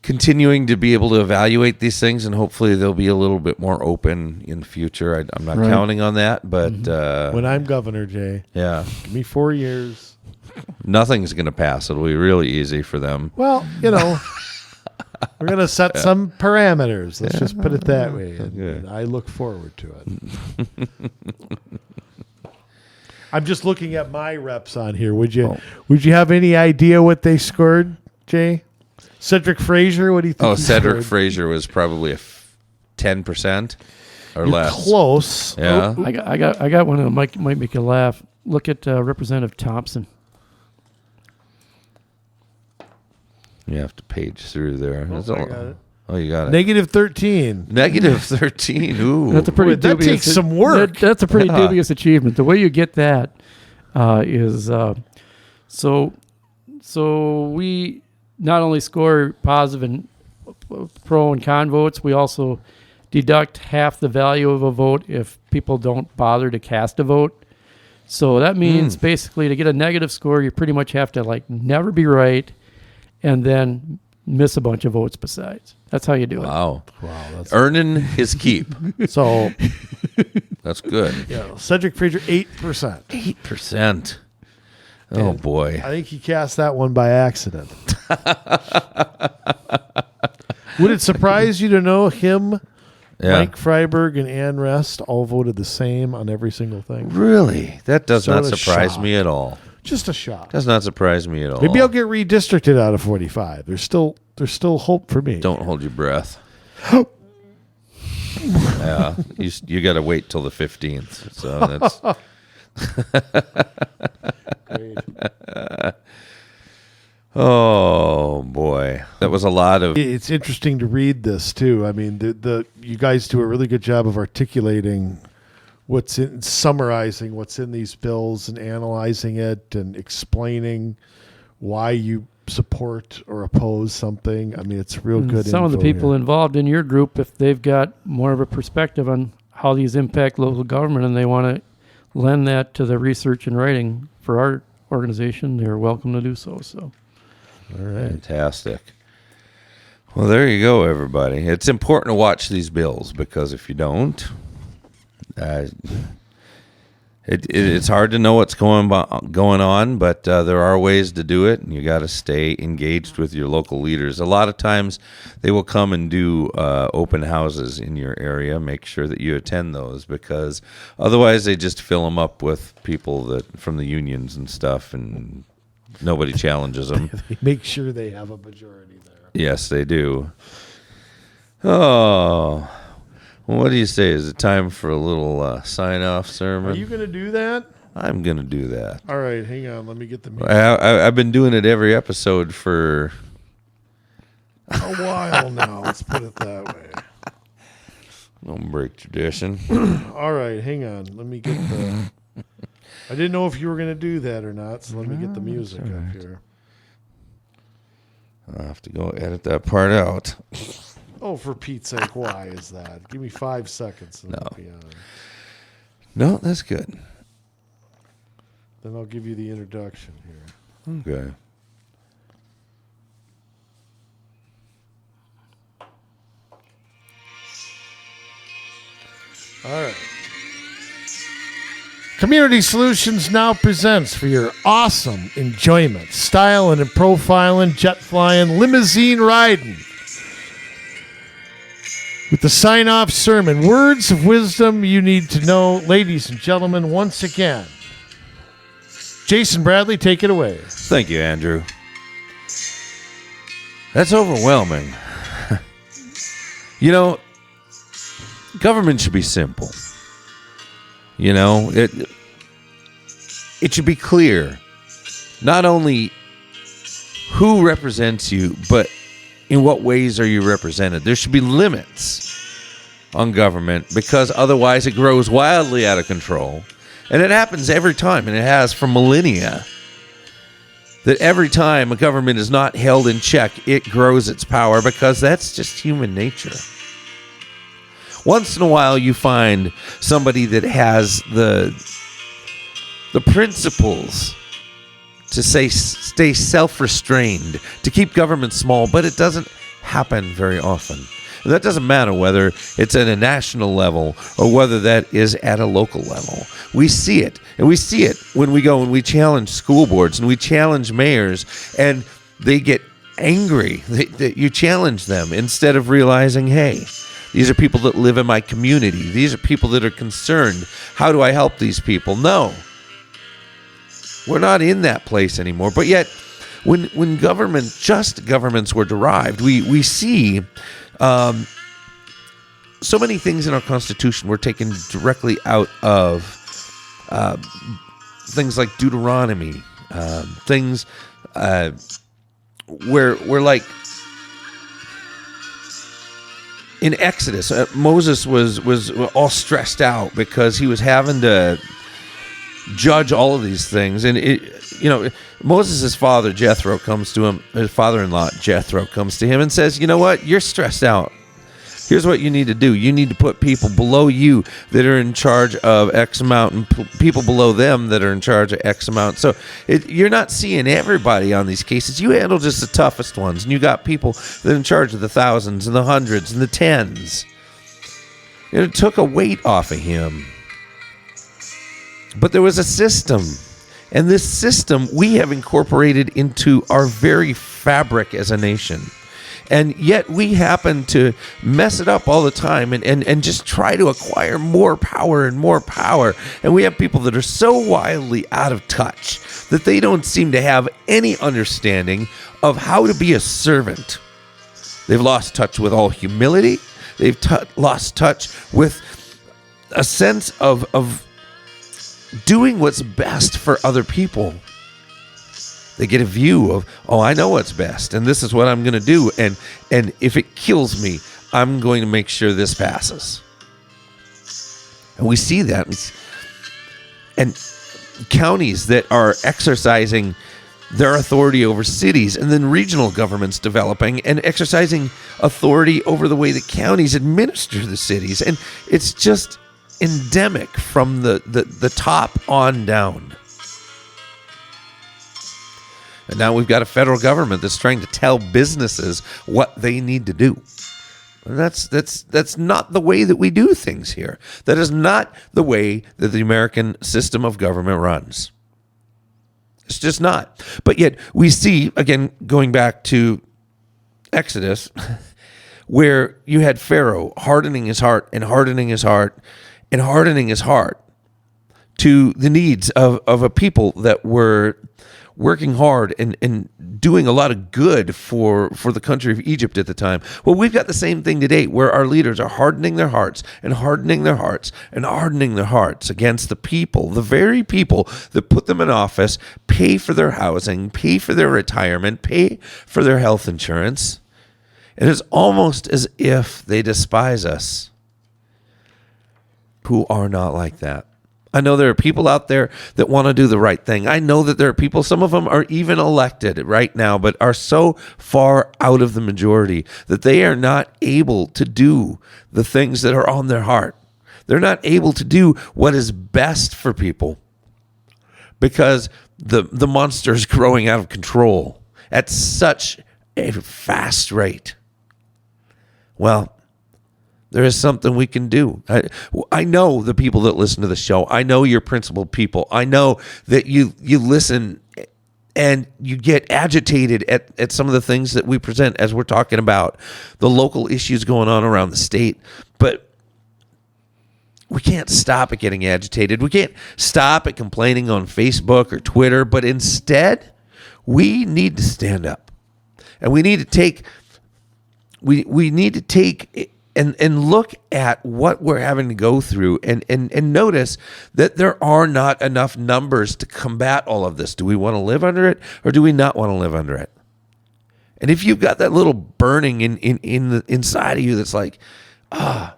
continuing to be able to evaluate these things, and hopefully they'll be a little bit more open in the future. I'm not counting on that, but... when I'm governor, Jay, give me 4 years. Nothing's going to pass. It'll be really easy for them. Well, we're going to set some parameters. Let's just put it that way. And I look forward to it. I'm just looking at my reps on here. Would you have any idea what they scored, Jay? Cedric Frazier, what do you think? Cedric Frazier was probably a 10% or You're less. Close. Yeah. I got one that might make you laugh. Look at Representative Thompson. You have to page through there. I got it. Oh, you got it. Negative 13. Negative 13. Ooh. That's a pretty that takes some work. That's a pretty dubious achievement. The way you get that is so we not only score positive and pro and con votes, we also deduct half the value of a vote if people don't bother to cast a vote. So that means basically to get a negative score, you pretty much have to never be right and then miss a bunch of votes besides. That's how you do it. Wow. That's Earning his keep. so. That's good. Yeah, Cedric Frazier 8%. 8%. Oh boy. I think he cast that one by accident. Would it surprise you to know him, Mike Freiberg, and Ann Rest all voted the same on every single thing? Really? That does Sort not of surprise shocked. me at all. Just a shot. Does not surprise me at all. Maybe I'll get redistricted out of 45. There's still hope for me. Don't hold your breath. Yeah, you got to wait till the 15th. So that's. Oh boy, that was a lot of. It's interesting to read this too. I mean, you guys do a really good job of articulating summarizing what's in these bills and analyzing it and explaining why you support or oppose something. I mean, it's real good. Some of the people here. involved in your group, if they've got more of a perspective on how these impact local government and they want to lend that to the research and writing for our organization, they're welcome to do so. So, all right, fantastic. Well, there you go, everybody. It's important to watch these bills because if you don't, it's hard to know what's going on, but there are ways to do it, and you got to stay engaged with your local leaders. A lot of times, they will come and do open houses in your area. Make sure that you attend those because otherwise, they just fill them up with people from the unions and stuff, and nobody challenges them. They make sure they have a majority there. Yes, they do. Oh. What do you say? Is it time for a little sign-off sermon? Are you going to do that? I'm going to do that. All right, hang on. Let me get the music. I've been doing it every episode for a while now. Let's put it that way. Don't break tradition. All right, hang on. Let me get the... I didn't know if you were going to do that or not, so let me get the music up here. I'll have to go edit that part out. Oh, for Pete's sake, why is that? Give me 5 seconds. And I'll be on. No, that's good. Then I'll give you the introduction here. Okay. All right. Community Solutions now presents for your awesome enjoyment, style and profiling, jet flying, limousine riding. With the sign-off sermon, words of wisdom you need to know. Ladies and gentlemen, once again, Jason Bradley, take it away. Thank you, Andrew. That's overwhelming. You know, government should be simple. You know, it should be clear not only who represents you, but in what ways are you represented. There should be limits on government because otherwise it grows wildly out of control. And it happens every time, and it has for millennia, that every time a government is not held in check, it grows its power because that's just human nature. Once in a while, you find somebody that has the principles to stay self-restrained, to keep government small, but it doesn't happen very often. And that doesn't matter whether it's at a national level or whether that is at a local level. We see it, and we see it when we go and we challenge school boards and we challenge mayors, and they get angry that you challenge them instead of realizing, hey, these are people that live in my community. These are people that are concerned. How do I help these people? No. We're not in that place anymore. But yet, when just governments were derived, we see so many things in our Constitution were taken directly out of things like Deuteronomy, things where like in Exodus, Moses was all stressed out because he was having to judge all of these things. And, Moses' father, Jethro, comes to him, his father-in-law, Jethro, comes to him and says, you know what, you're stressed out. Here's what you need to do. You need to put people below you that are in charge of X amount and people below them that are in charge of X amount. So you're not seeing everybody on these cases. You handle just the toughest ones. And you got people that are in charge of the thousands and the hundreds and the tens. And it took a weight off of him. But there was a system. And this system we have incorporated into our very fabric as a nation. And yet we happen to mess it up all the time and just try to acquire more power and more power. And we have people that are so wildly out of touch that they don't seem to have any understanding of how to be a servant. They've lost touch with all humility. They've lost touch with a sense of doing what's best for other people. They get a view of, oh, I know what's best, and this is what I'm going to do, and if it kills me, I'm going to make sure this passes. And we see that. And counties that are exercising their authority over cities, and then regional governments developing and exercising authority over the way that counties administer the cities. And it's just endemic from the top on down. And now we've got a federal government that's trying to tell businesses what they need to do. And that's not the way that we do things here. That is not the way that the American system of government runs. It's just not. But yet we see, again, going back to Exodus, where you had Pharaoh hardening his heart and hardening his heart and hardening his heart to the needs of a people that were working hard and doing a lot of good for the country of Egypt at the time. Well, we've got the same thing today, where our leaders are hardening their hearts and hardening their hearts and hardening their hearts against the people, the very people that put them in office, pay for their housing, pay for their retirement, pay for their health insurance. It is almost as if they despise us who are not like that. I know there are people out there that want to do the right thing. I know that there are people, some of them are even elected right now, but are so far out of the majority that they are not able to do the things that are on their heart. They're not able to do what is best for people because the monster is growing out of control at such a fast rate. Well, there is something we can do. I know the people that listen to the show. I know you're principled people. I know that you listen and you get agitated at some of the things that we present as we're talking about the local issues going on around the state. But we can't stop at getting agitated. We can't stop at complaining on Facebook or Twitter. But instead, we need to stand up. And we need to take... We need to take... And look at what we're having to go through and notice that there are not enough numbers to combat all of this. Do we want to live under it or do we not want to live under it? And if you've got that little burning inside of you that's like, I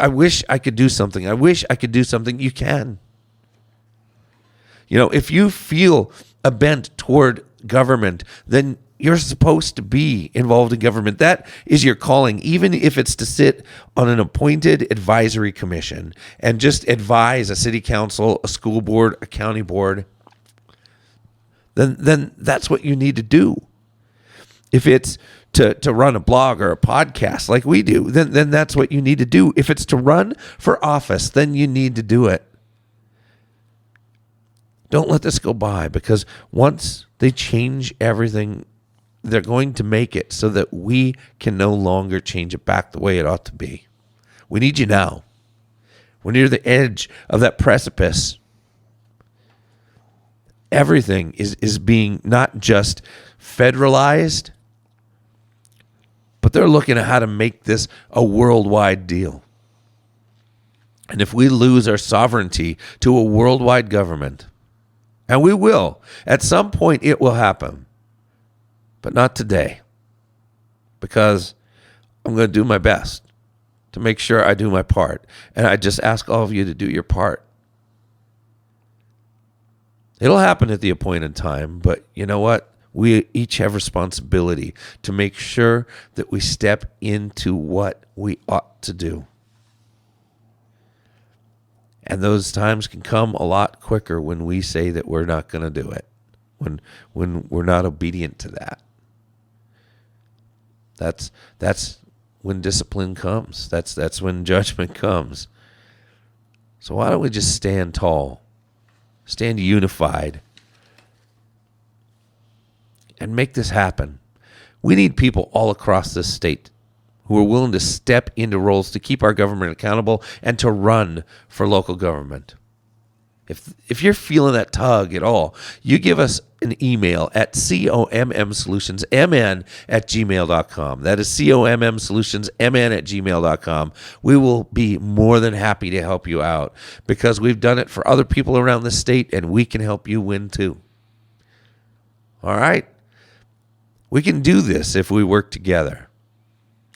wish I could do something. I wish I could do something. You can. You know, if you feel a bent toward government, then you're supposed to be involved in government. That is your calling, even if it's to sit on an appointed advisory commission and just advise a city council, a school board, a county board. Then that's what you need to do. If it's to run a blog or a podcast like we do, then that's what you need to do. If it's to run for office, then you need to do it. Don't let this go by, because once they change everything, they're going to make it so that we can no longer change it back the way it ought to be. We need you now. We're near the edge of that precipice. Everything is being not just federalized, but they're looking at how to make this a worldwide deal. And if we lose our sovereignty to a worldwide government, and we will, at some point it will happen, but not today, because I'm going to do my best to make sure I do my part. And I just ask all of you to do your part. It'll happen at the appointed time, but you know what? We each have responsibility to make sure that we step into what we ought to do. And those times can come a lot quicker when we say that we're not going to do it, when we're not obedient to that. That's when discipline comes. That's when judgment comes. So why don't we just stand tall, stand unified, and make this happen? We need people all across this state who are willing to step into roles to keep our government accountable and to run for local government. If you're feeling that tug at all, you give us an email at commsolutionsmn@gmail.com. That is commsolutionsmn@gmail.com. We will be more than happy to help you out, because we've done it for other people around the state, and we can help you win too. All right? We can do this if we work together.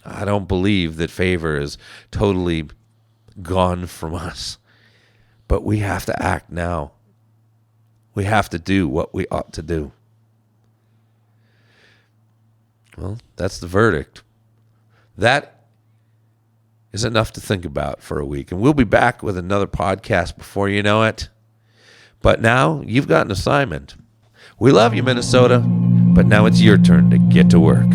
I don't believe that favor is totally gone from us. But we have to act now. We have to do what we ought to do. Well, that's the verdict. That is enough to think about for a week. And we'll be back with another podcast before you know it. But now you've got an assignment. We love you, Minnesota. But now it's your turn to get to work.